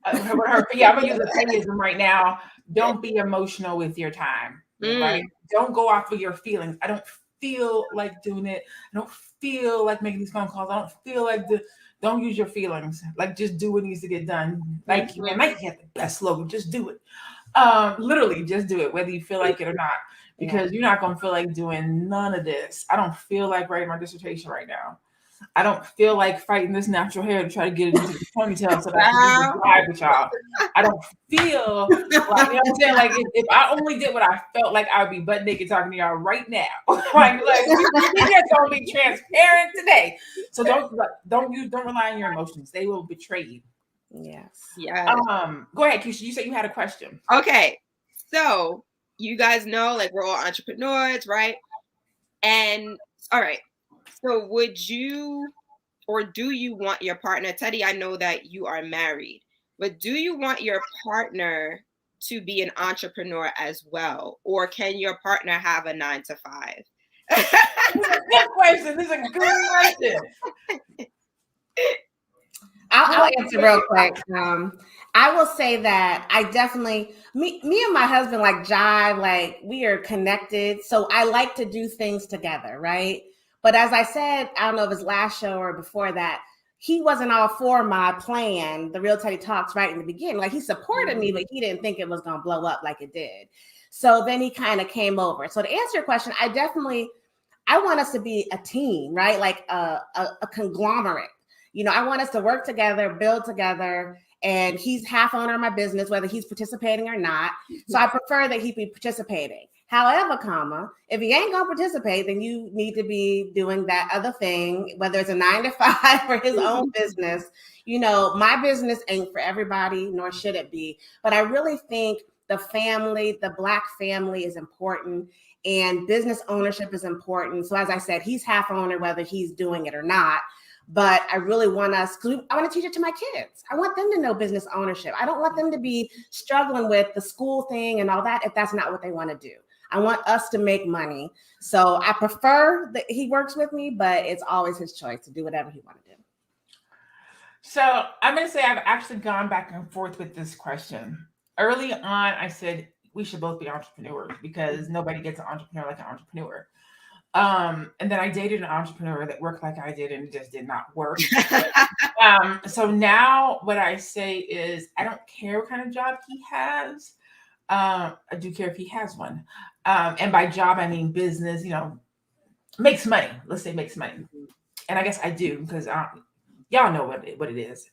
I'm gonna use a theism right now. Don't be emotional with your time, right? Don't go off of your feelings. I don't feel like doing it. I don't feel like making these phone calls. I don't feel like don't use your feelings. Like, just do what needs to get done. Like, Nike had the best slogan. Just do it. Literally, just do it, whether you feel like it or not, because you're not gonna feel like doing none of this. I don't feel like writing my dissertation right now. I don't feel like fighting this natural hair to try to get it into the ponytail so that I can drive with y'all. I don't feel like, you know what I'm saying? Like, if I only did what I felt like, I would be butt naked talking to y'all right now. like we just don't be transparent today. So don't rely on your emotions. They will betray you. Yes. Yeah. Go ahead, Keisha. You said you had a question. Okay. So you guys know, like, we're all entrepreneurs, right? And all right. So would you, or do you want your partner, Teddy, I know that you are married, but do you want your partner to be an entrepreneur as well? Or can your partner have a 9-to-5? This is a good question. This is a good question. I'll answer real quick. I will say that I definitely, me and my husband like jive, like we are connected. So I like to do things together, right? But as I said, I don't know if it's last show or before that, he wasn't all for my plan, the Real Teddy Talks, right in the beginning. Like, he supported me, but he didn't think it was going to blow up like it did. So then he kind of came over. So to answer your question, I want us to be a team, right? Like a conglomerate. You know, I want us to work together, build together, and he's half owner of my business, whether he's participating or not. So I prefer that he be participating. However, if he ain't gonna participate, then you need to be doing that other thing, whether it's a 9-to-5 or his own business. You know, my business ain't for everybody, nor should it be. But I really think the family, the Black family, is important, and business ownership is important. So as I said, he's half owner, whether he's doing it or not. But I really want us, because I want to teach it to my kids. I want them to know business ownership. I don't want them to be struggling with the school thing and all that if that's not what they want to do. I want us to make money. So I prefer that he works with me, but it's always his choice to do whatever he wants to do. So I'm going to say I've actually gone back and forth with this question. Early on, I said we should both be entrepreneurs because nobody gets an entrepreneur like an entrepreneur. And then I dated an entrepreneur that worked like I did, and it just did not work. So now what I say is I don't care what kind of job he has. I do care if he has one. And by job, I mean business, you know, makes money. Let's say makes money. And I guess I do, because y'all know what it is.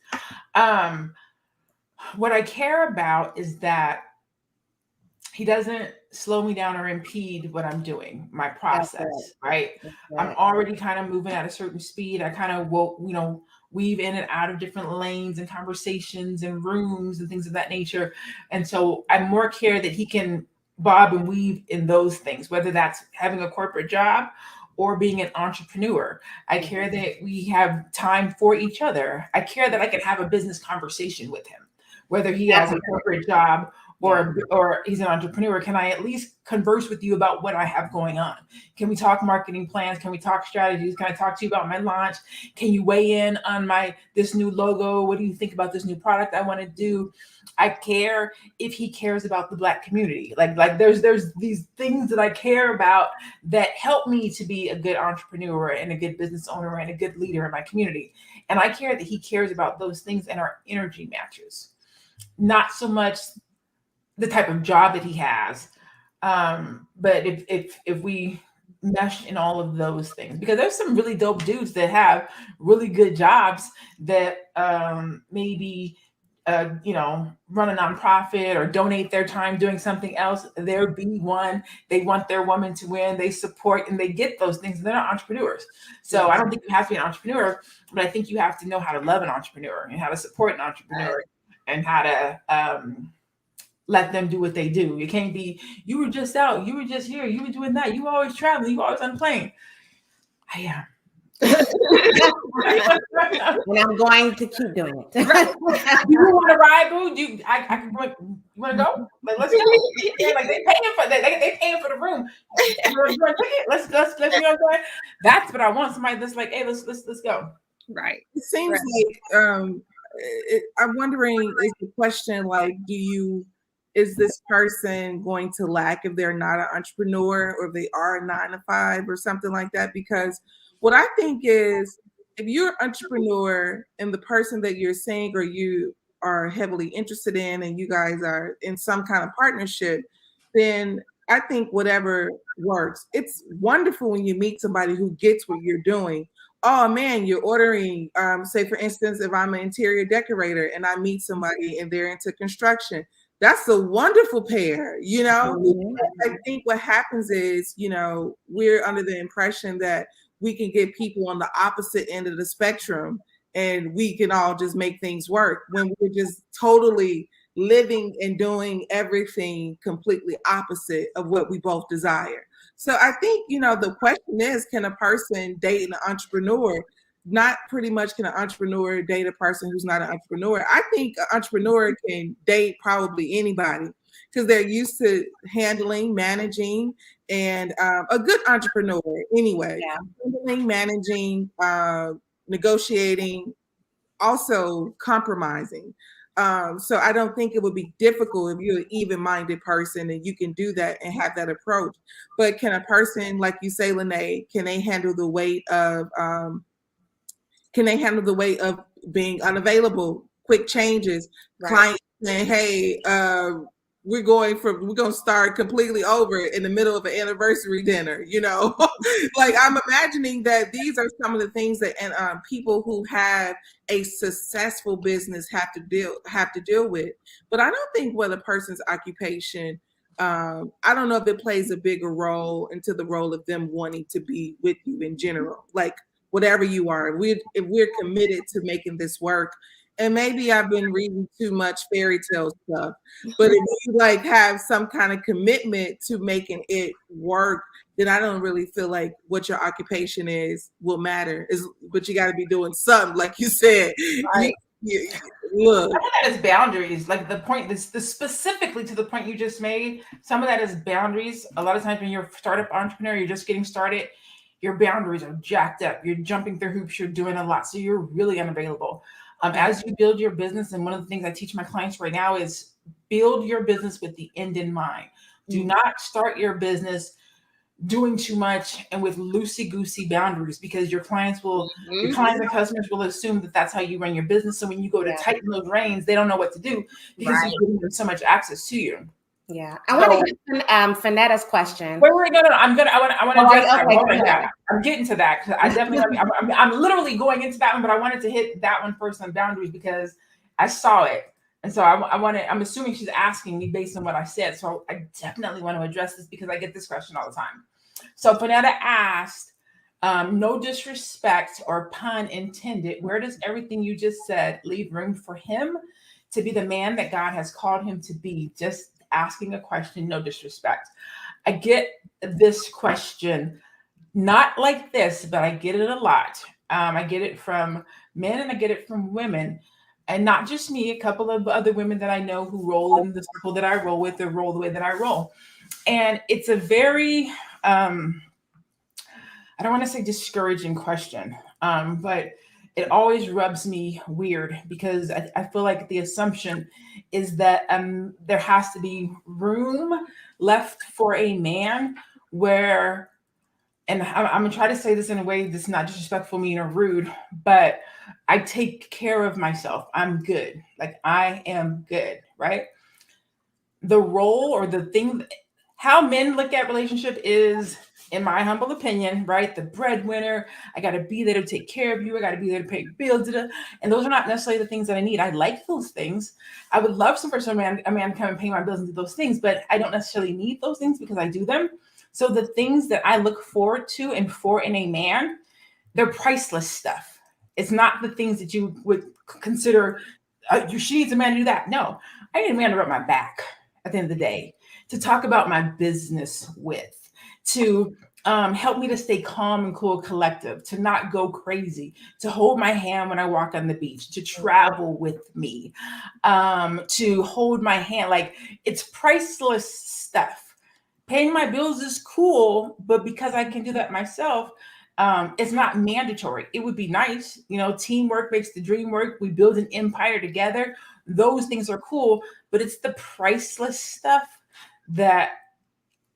What I care about is that he doesn't slow me down or impede what I'm doing, my process, right? I'm already kind of moving at a certain speed. I kind of weave in and out of different lanes and conversations and rooms and things of that nature. And so I more care that he can bob and weave in those things, whether that's having a corporate job or being an entrepreneur. I care that we have time for each other. I care that I can have a business conversation with him, whether he has a corporate job or he's an entrepreneur. Can I at least converse with you about what I have going on? Can we talk marketing plans? Can we talk strategies? Can I talk to you about my launch? Can you weigh in on this new logo? What do you think about this new product I want to do? I care if he cares about the Black community. Like there's these things that I care about that help me to be a good entrepreneur and a good business owner and a good leader in my community. And I care that he cares about those things and our energy matches. Not so much the type of job that he has. But if we mesh in all of those things, because there's some really dope dudes that have really good jobs that maybe run a nonprofit or donate their time doing something else. They're B1. They want their woman to win. They support and they get those things. They're not entrepreneurs. So I don't think you have to be an entrepreneur, but I think you have to know how to love an entrepreneur and how to support an entrepreneur and how to let them do what they do. You can't be, you were just out, you were just here, you were doing that, you were always traveling, you were always on a plane. I am. And I'm going to keep doing it. You want to ride, boo? You want to go? Like, let's go. Like they paying for the room. Let's go. That's what I want. Somebody that's like, hey, let's go. Right. It seems like I'm wondering, is the question like, is this person going to lack if they're not an entrepreneur, or if they are a 9-to-5 or something like that? Because what I think is, if you're an entrepreneur and the person that you're seeing or you are heavily interested in, and you guys are in some kind of partnership, then I think whatever works. It's wonderful when you meet somebody who gets what you're doing. Oh man, you're ordering, say for instance, if I'm an interior decorator and I meet somebody and they're into construction, that's a wonderful pair, I think what happens is, we're under the impression that we can get people on the opposite end of the spectrum and we can all just make things work, when we're just totally living and doing everything completely opposite of what we both desire. So I think, the question is, can a person date an entrepreneur? Not pretty much can an entrepreneur date a person who's not an entrepreneur. I think an entrepreneur can date probably anybody, because they're used to handling, managing, and a good entrepreneur anyway, handling, managing, negotiating, also compromising. So I don't think it would be difficult if you're an even-minded person and you can do that and have that approach. But can a person, like you say, Lene, can they handle the weight of being unavailable, quick changes, clients saying, hey, we're going to start completely over in the middle of an anniversary dinner, like I'm imagining that these are some of the things that people who have a successful business have to deal with. But I don't think what a person's occupation, I don't know if it plays a bigger role into the role of them wanting to be with you in general, like whatever you are. If we're committed to making this work, and maybe I've been reading too much fairy tale stuff, but if you like have some kind of commitment to making it work, then I don't really feel like what your occupation will matter. But you got to be doing something, like you said. Right. Look, some of that is boundaries. Like the point, this specifically to the point you just made. Some of that is boundaries. A lot of times when you're a startup entrepreneur, you're just getting started, your boundaries are jacked up. You're jumping through hoops. You're doing a lot, so you're really unavailable. As you build your business, and one of the things I teach my clients right now is build your business with the end in mind. Do not start your business doing too much and with loosey-goosey boundaries, because your clients and customers will assume that that's how you run your business. So when you go to tighten those reins, they don't know what to do, because you're giving them so much access to you. Yeah, I want to get Fanetta's question. Wait, no. I want to address that. I'm getting to that, because I definitely, I'm literally going into that one, but I wanted to hit that one first on boundaries, because I saw it, and so I'm assuming she's asking me based on what I said. So I definitely want to address this, because I get this question all the time. So Fanetta asked, no disrespect or pun intended, where does everything you just said leave room for him to be the man that God has called him to be? Just asking a question, no disrespect. I get this question, not like this, but I get it a lot. I get it from men and I get it from women, and not just me, a couple of other women that I know who roll in the circle that I roll with, or roll the way that I roll. And it's a very, I don't want to say discouraging question, but it always rubs me weird, because I feel like the assumption is that there has to be room left for a man where, and I'm gonna try to say this in a way that's not disrespectful, mean, or rude, but I take care of myself. I'm good. Like I am good, right? The role or the thing, how men look at relationship is, in my humble opinion, right? The breadwinner. I got to be there to take care of you. I got to be there to pay bills. And those are not necessarily the things that I need. I like those things. I would love for a man to come and pay my bills and do those things, but I don't necessarily need those things because I do them. So the things that I look forward to and for in a man, they're priceless stuff. It's not the things that you would consider, she needs a man to do that. No, I need a man to rub my back at the end of the day, to talk about my business with, to help me to stay calm and cool, collective, to not go crazy, to hold my hand when I walk on the beach, to travel with me, to hold my hand. Like, it's priceless stuff. Paying my bills is cool, but because I can do that myself, it's not mandatory. It would be nice, teamwork makes the dream work. We build an empire together. Those things are cool, but it's the priceless stuff that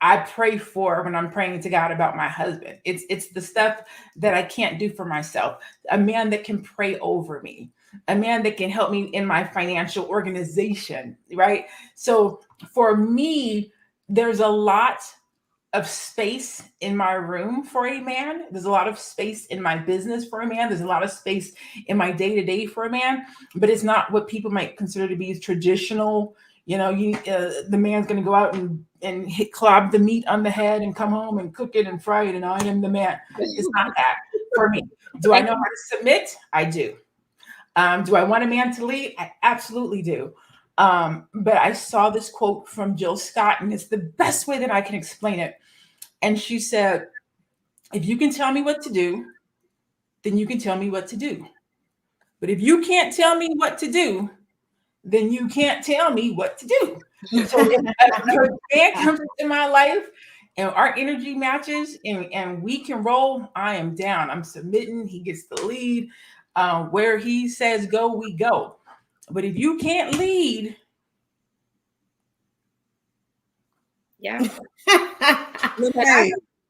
I pray for when I'm praying to God about my husband. It's the stuff that I can't do for myself. A man that can pray over me, a man that can help me in my financial organization, right? So for me, there's a lot of space in my room for a man. There's a lot of space in my business for a man. There's a lot of space in my day-to-day for a man, but it's not what people might consider to be traditional. The man's going to go out and clob the meat on the head and come home and cook it and fry it, and I am the man. It's not that for me. Do I know how to submit? I do. Do I want a man to lead? I absolutely do. But I saw this quote from Jill Scott, and it's the best way that I can explain it. And she said, if you can tell me what to do, then you can tell me what to do. But if you can't tell me what to do, then you can't tell me what to do. So if a man comes into my life and our energy matches and we can roll, I am down. I'm submitting. He gets the lead. Where he says go, we go. But if you can't lead. Yeah.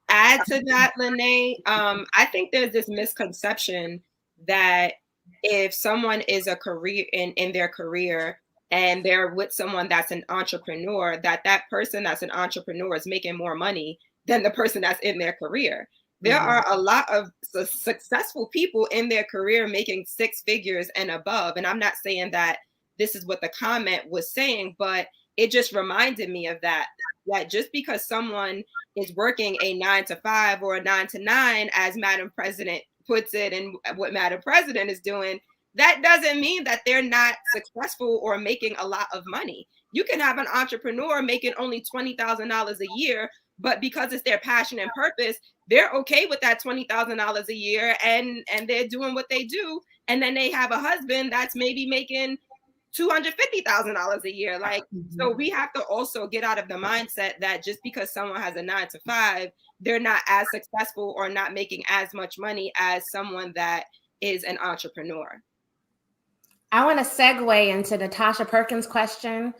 Add to that, Lene, I think there's this misconception that if someone is a career in their career and they're with someone that's an entrepreneur, that person that's an entrepreneur is making more money than the person that's in their career. There are a lot of successful people in their career making six figures and above. And I'm not saying that this is what the comment was saying, but it just reminded me of that just because someone is working a 9-to-5 or a 9-to-9, as Madam President puts it, and what Madam President is doing, that doesn't mean that they're not successful or making a lot of money. You can have an entrepreneur making only $20,000 a year, but because it's their passion and purpose, they're okay with that $20,000 a year, and they're doing what they do. And then they have a husband that's maybe making $250,000 a year. So we have to also get out of the mindset that just because someone has a 9-to-5, they're not as successful or not making as much money as someone that is an entrepreneur. I want to segue into the Tasha Perkins question.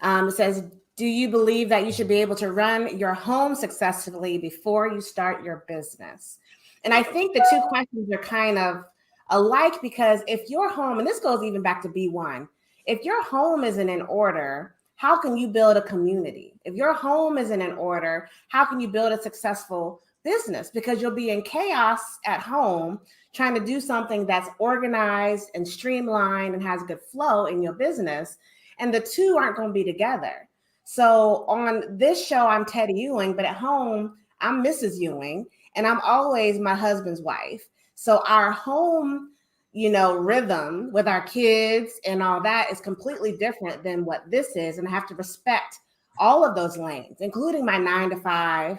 It says, do you believe that you should be able to run your home successfully before you start your business? And I think the two questions are kind of alike, because if your home, and this goes even back to B1, if your home isn't in order, how can you build a community? If your home isn't in order, how can you build a successful business? Because you'll be in chaos at home trying to do something that's organized and streamlined and has good flow in your business, and the two aren't going to be together. So on this show, I'm Teddy Ewing, but at home, I'm Mrs. Ewing, and I'm always my husband's wife. So our home rhythm with our kids and all that is completely different than what this is. And I have to respect all of those lanes, including my 9-to-5,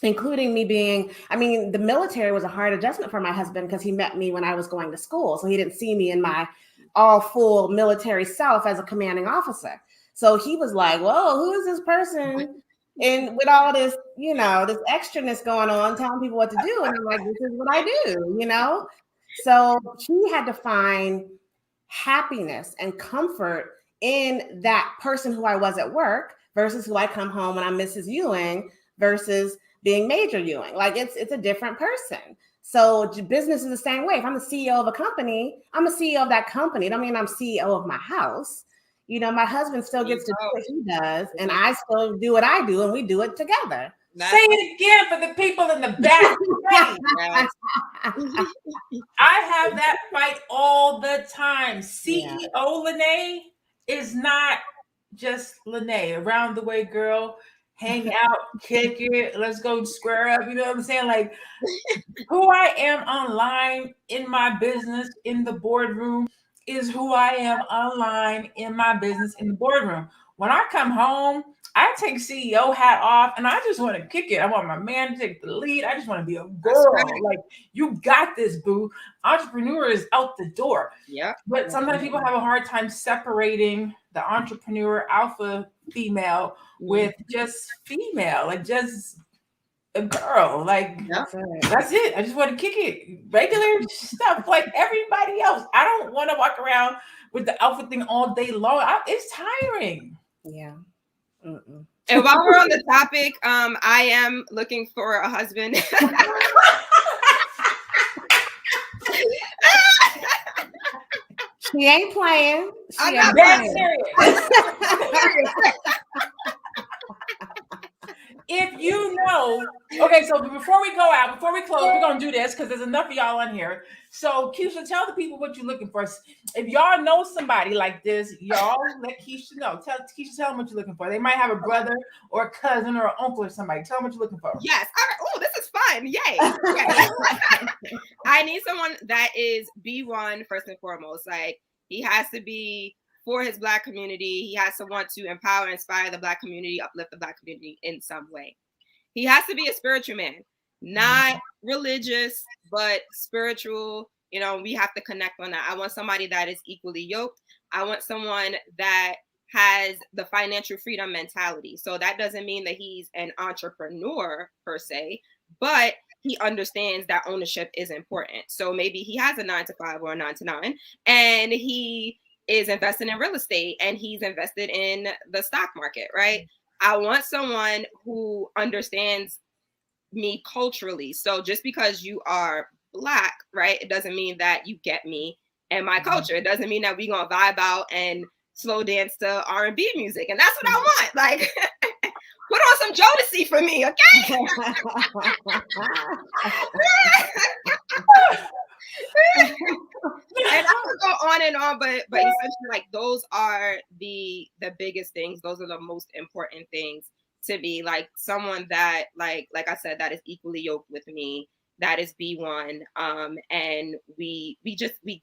including me being, the military was a hard adjustment for my husband because he met me when I was going to school. So he didn't see me in my all full military self as a commanding officer. So he was like, whoa, who is this person? And with all this, this extraness going on, telling people what to do. And I'm like, this is what I do, So he had to find happiness and comfort in that person who I was at work versus who I come home when I'm Mrs. Ewing versus being Major Ewing. Like it's a different person. So business is the same way. If I'm the CEO of a company, I'm a CEO of that company. It don't mean I'm CEO of my house. You know, my husband still gets to do what he does, and I still do what I do, and we do it together. Say it again for the people in the back. I have that fight all the time. CEO Lene is not just Lene, around the way girl, hang out, kick it, let's go square up. You know what I'm saying? Like who I am online in my business in the boardroom is who I am online in my business in the boardroom. When I come home, I take CEO hat off and I just want to kick it. I want my man to take the lead. I just want to be a girl. Right. Like, you got this, boo. Entrepreneur is out the door. Yeah. But sometimes people have a hard time separating the entrepreneur alpha female with just female, like just a girl. Like, that's it. I just want to kick it. Regular stuff like everybody else. I don't want to walk around with the alpha thing all day long. It's tiring. Yeah. Mm-mm. And while we're on the topic, I am looking for a husband. She ain't playing. I'm not playing. If you know, okay, so before we go out, before we close, we're going to do this because there's enough of y'all on here. So, Keisha, tell the people what you're looking for. If y'all know somebody like this, y'all let Keisha know. Tell them what you're looking for. They might have a brother or a cousin or an uncle or somebody. Tell them what you're looking for. Yes. All right. Oh, this is fun. Yay. Okay. I need someone that is B1 first and foremost. Like, he has to be for his Black community. He has to want to empower, inspire the Black community, uplift the Black community in some way. He has to be a spiritual man, not religious, but spiritual. You know, we have to connect on that. I want somebody that is equally yoked. I want someone that has the financial freedom mentality. So that doesn't mean that he's an entrepreneur per se, but he understands that ownership is important. So maybe he has a 9-to-5 or a 9-to-9, and he is invested in real estate and he's invested in the stock market, right? I want someone who understands me culturally. So just because you are Black, right, it doesn't mean that you get me and my culture. It doesn't mean that we're gonna vibe out and slow dance to R&B music. And that's what I want. Like, put on some Jodeci for me, okay? And I could go on and on, but essentially, like, those are the biggest things. Those are the most important things to me. Like, someone that, like I said, that is equally yoked with me, that is B1, and we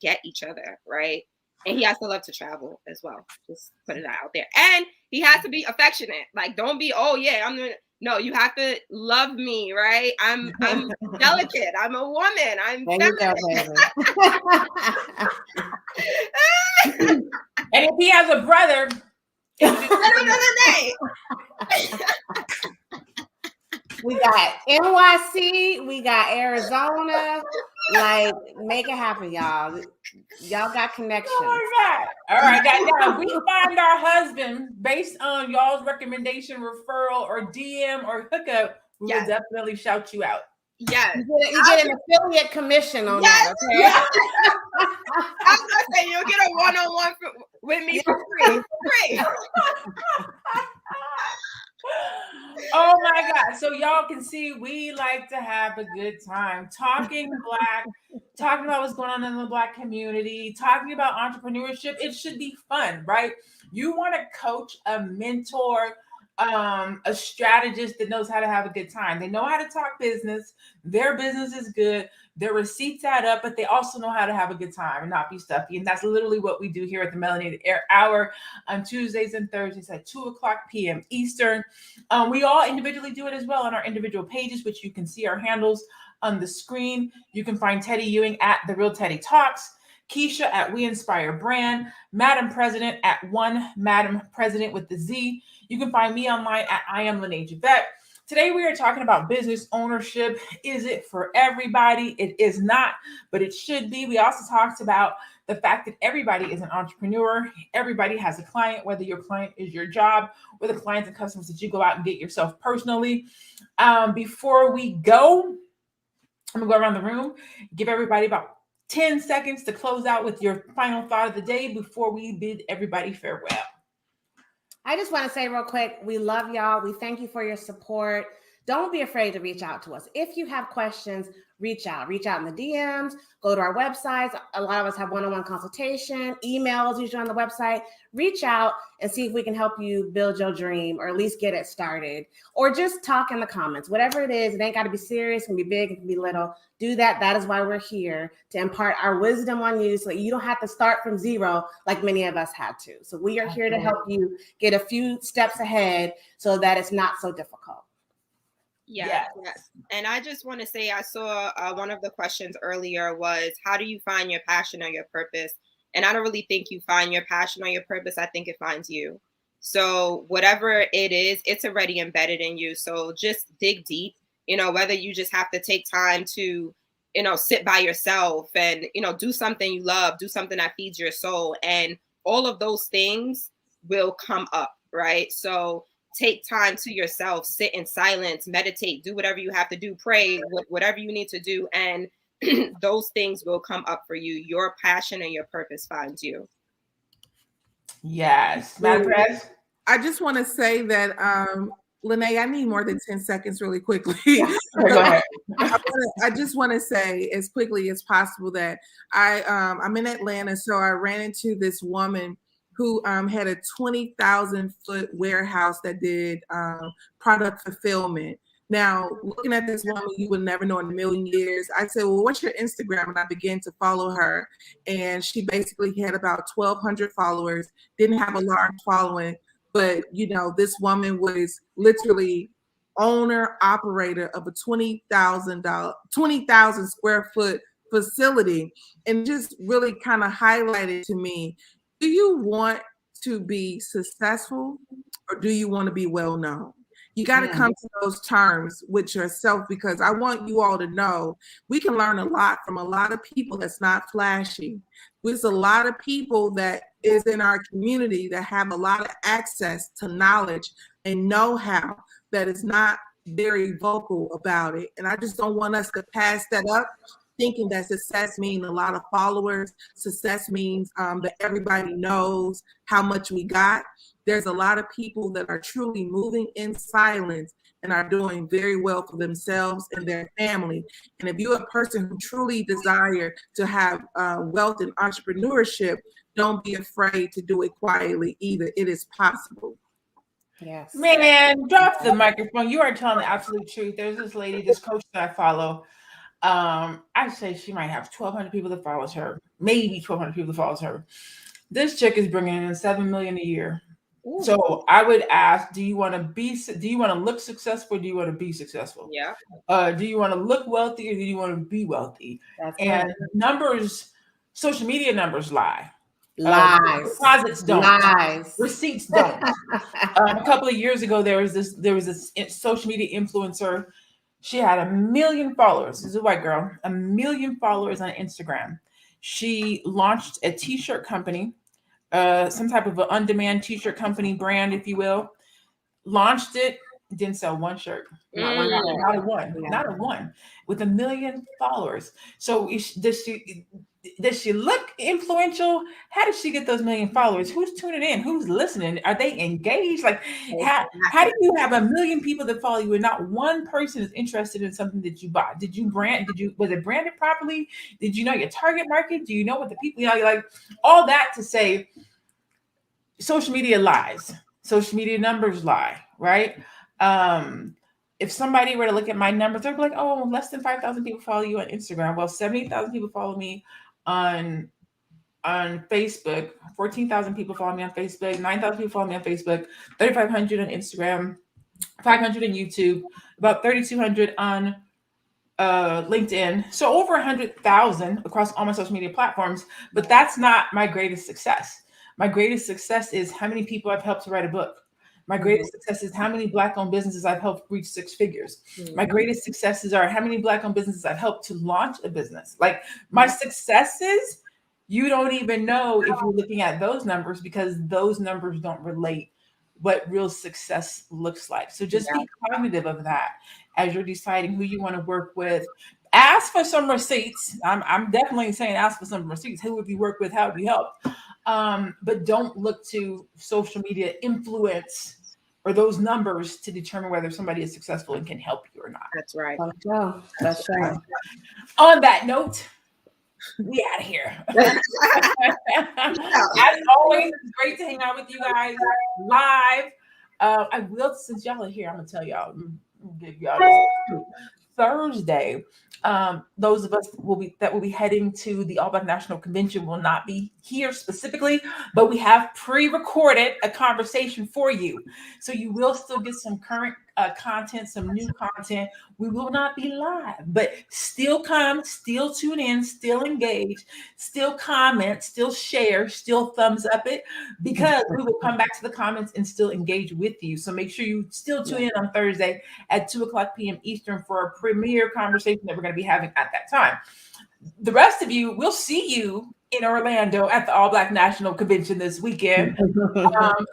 get each other, right? And he has to love to travel as well. Just put it out there. And he has to be affectionate. Like, don't be, oh yeah, no, you have to love me, right? I'm delicate. I'm a woman. I'm feminine. And if he has a brother, another day. We got NYC, we got Arizona. Like, make it happen, y'all. Y'all got connections. Oh my God. All right, guys. If we find our husband based on y'all's recommendation, referral, or DM or hookup, we will definitely shout you out. Yes. You get an affiliate commission on that, okay? Yes. I was gonna say you'll get a one-on-one with me for free. Oh my God. So y'all can see we like to have a good time talking Black, talking about what's going on in the Black community, talking about entrepreneurship. It should be fun, right? You want a coach, a mentor, a strategist that knows how to have a good time. They know how to talk business. Their business is good. Their receipts add up, but they also know how to have a good time and not be stuffy. And that's literally what we do here at the Melanated Hour on Tuesdays and Thursdays at 2:00 p.m. Eastern. We all individually do it as well on our individual pages, which you can see our handles on the screen. You can find Teddy Ewing at The Real Teddy Talks, Keisha at We Inspire Brand, Madam President at One Madam President with the Z. You can find me online at I Am Lene Javette. Today we are talking about business ownership. Is it for everybody? It is not, but it should be. We also talked about the fact that everybody is an entrepreneur. Everybody has a client, whether your client is your job or the clients and customers that you go out and get yourself personally. Before we go, I'm gonna go around the room, give everybody about 10 seconds to close out with your final thought of the day before we bid everybody farewell. I just want to say real quick, we love y'all. We thank you for your support. Don't be afraid to reach out to us. If you have questions, reach out in the DMs, go to our websites. A lot of us have one-on-one consultation, emails usually on the website. Reach out and see if we can help you build your dream or at least get it started, or just talk in the comments. Whatever it is, it ain't got to be serious, it can be big, it can be little. Do that. That is why we're here, to impart our wisdom on you so that you don't have to start from zero like many of us had to. So we are here to help you get a few steps ahead so that it's not so difficult. Yes. And I just want to say, I saw one of the questions earlier was, how do you find your passion or your purpose? And I don't really think you find your passion or your purpose. I think it finds you. So whatever it is, it's already embedded in you. So just dig deep, whether you just have to take time to, sit by yourself and, do something you love, do something that feeds your soul. And all of those things will come up, right? So take time to yourself, sit in silence, meditate, do whatever you have to do, pray, whatever you need to do. And those things will come up for you. Your passion and your purpose finds you. Yes. I just want to say that, Lene, I need more than 10 seconds really quickly. Go ahead. I just want to say as quickly as possible that I'm in Atlanta. So I ran into this woman who had a 20,000 foot warehouse that did product fulfillment. Now, looking at this woman, you would never know in a million years. I said, well, what's your Instagram? And I began to follow her. And she basically had about 1,200 followers, didn't have a large following. But, this woman was literally owner, operator of a 20,000 square foot facility. And just really kind of highlighted to me, do you want to be successful or do you want to be well known? You got to come to those terms with yourself, because I want you all to know we can learn a lot from a lot of people that's not flashy. There's a lot of people that is in our community that have a lot of access to knowledge and know-how that is not very vocal about it. And I just don't want us to pass that up, thinking that success means a lot of followers. Success means that everybody knows how much we got. There's a lot of people that are truly moving in silence and are doing very well for themselves and their family. And if you're a person who truly desire to have wealth and entrepreneurship, don't be afraid to do it quietly either. It is possible. Yes. Man, drop the microphone. You are telling the absolute truth. There's this lady, this coach that I follow. I say she might have 1,200 people that follows her, maybe 1,200 people that follows her. This chick is bringing in $7 million a year. Ooh. So I would ask, do you want to look successful? Or do you want to be successful? Yeah. Do you want to look wealthy or do you want to be wealthy? That's and right. Numbers, social media numbers lie. Lies. Deposits don't. Lies. Receipts don't. A couple of years ago, there was this social media influencer. She had 1 million followers. This is a white girl. 1 million followers on Instagram. She launched a t-shirt company, some type of an on-demand t-shirt company brand, if you will. Launched it, didn't sell one shirt. Not a one. With 1 million followers. So does she look influential? How did she get those 1 million followers? Who's tuning in? Who's listening? Are they engaged? Like, how do you have 1 million people that follow you and not one person is interested in something that you bought? Was it branded properly? Did you know your target market? Do you know what the people, like all that to say social media lies. Social media numbers lie, right? If somebody were to look at my numbers, they'd be like, oh, less than 5,000 people follow you on Instagram. Well, 70,000 people follow me on Facebook. 14,000 people follow me on Facebook. 9,000 people follow me on Facebook. 3,500 on Instagram. 500 on YouTube. About 3,200 on LinkedIn. So over 100,000 across all my social media platforms. But that's not my greatest success. My greatest success is how many people I've helped to write a book. My greatest success is how many Black-owned businesses I've helped reach 6 figures. My greatest successes are how many Black-owned businesses I've helped to launch a business. Like my successes, you don't even know if you're looking at those numbers because those numbers don't relate what real success looks like. So just be cognitive of that as you're deciding who you want to work with. Ask for some receipts. I'm definitely saying ask for some receipts. Who would you work with? How would you help? But don't look to social media influence or those numbers to determine whether somebody is successful and can help you or not. That's right. That's right. On that note, we out of here. As always, it's great to hang out with you guys live. I will, since y'all are here, I'm gonna tell y'all, give y'all this Thursday. Those of us that will be heading to the All Black National Convention will not be here specifically, but we have pre-recorded a conversation for you, so you will still get some current content, some new content. We will not be live, but still come, still tune in, still engage, still comment, still share, still thumbs up it, because we will come back to the comments and still engage with you. So make sure you still tune in on Thursday at 2:00 p.m. Eastern for a premiere conversation that we're going to be having at that time. The rest of you, we'll see you in Orlando at the All Black National Convention this weekend,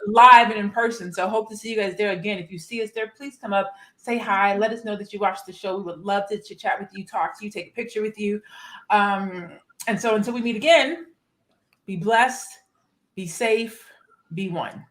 live and in person. So hope to see you guys there again. If you see us there, please come up, say hi, let us know that you watched the show. We would love to chat with you, talk to you, take a picture with you. And so until we meet again, be blessed, be safe, be one.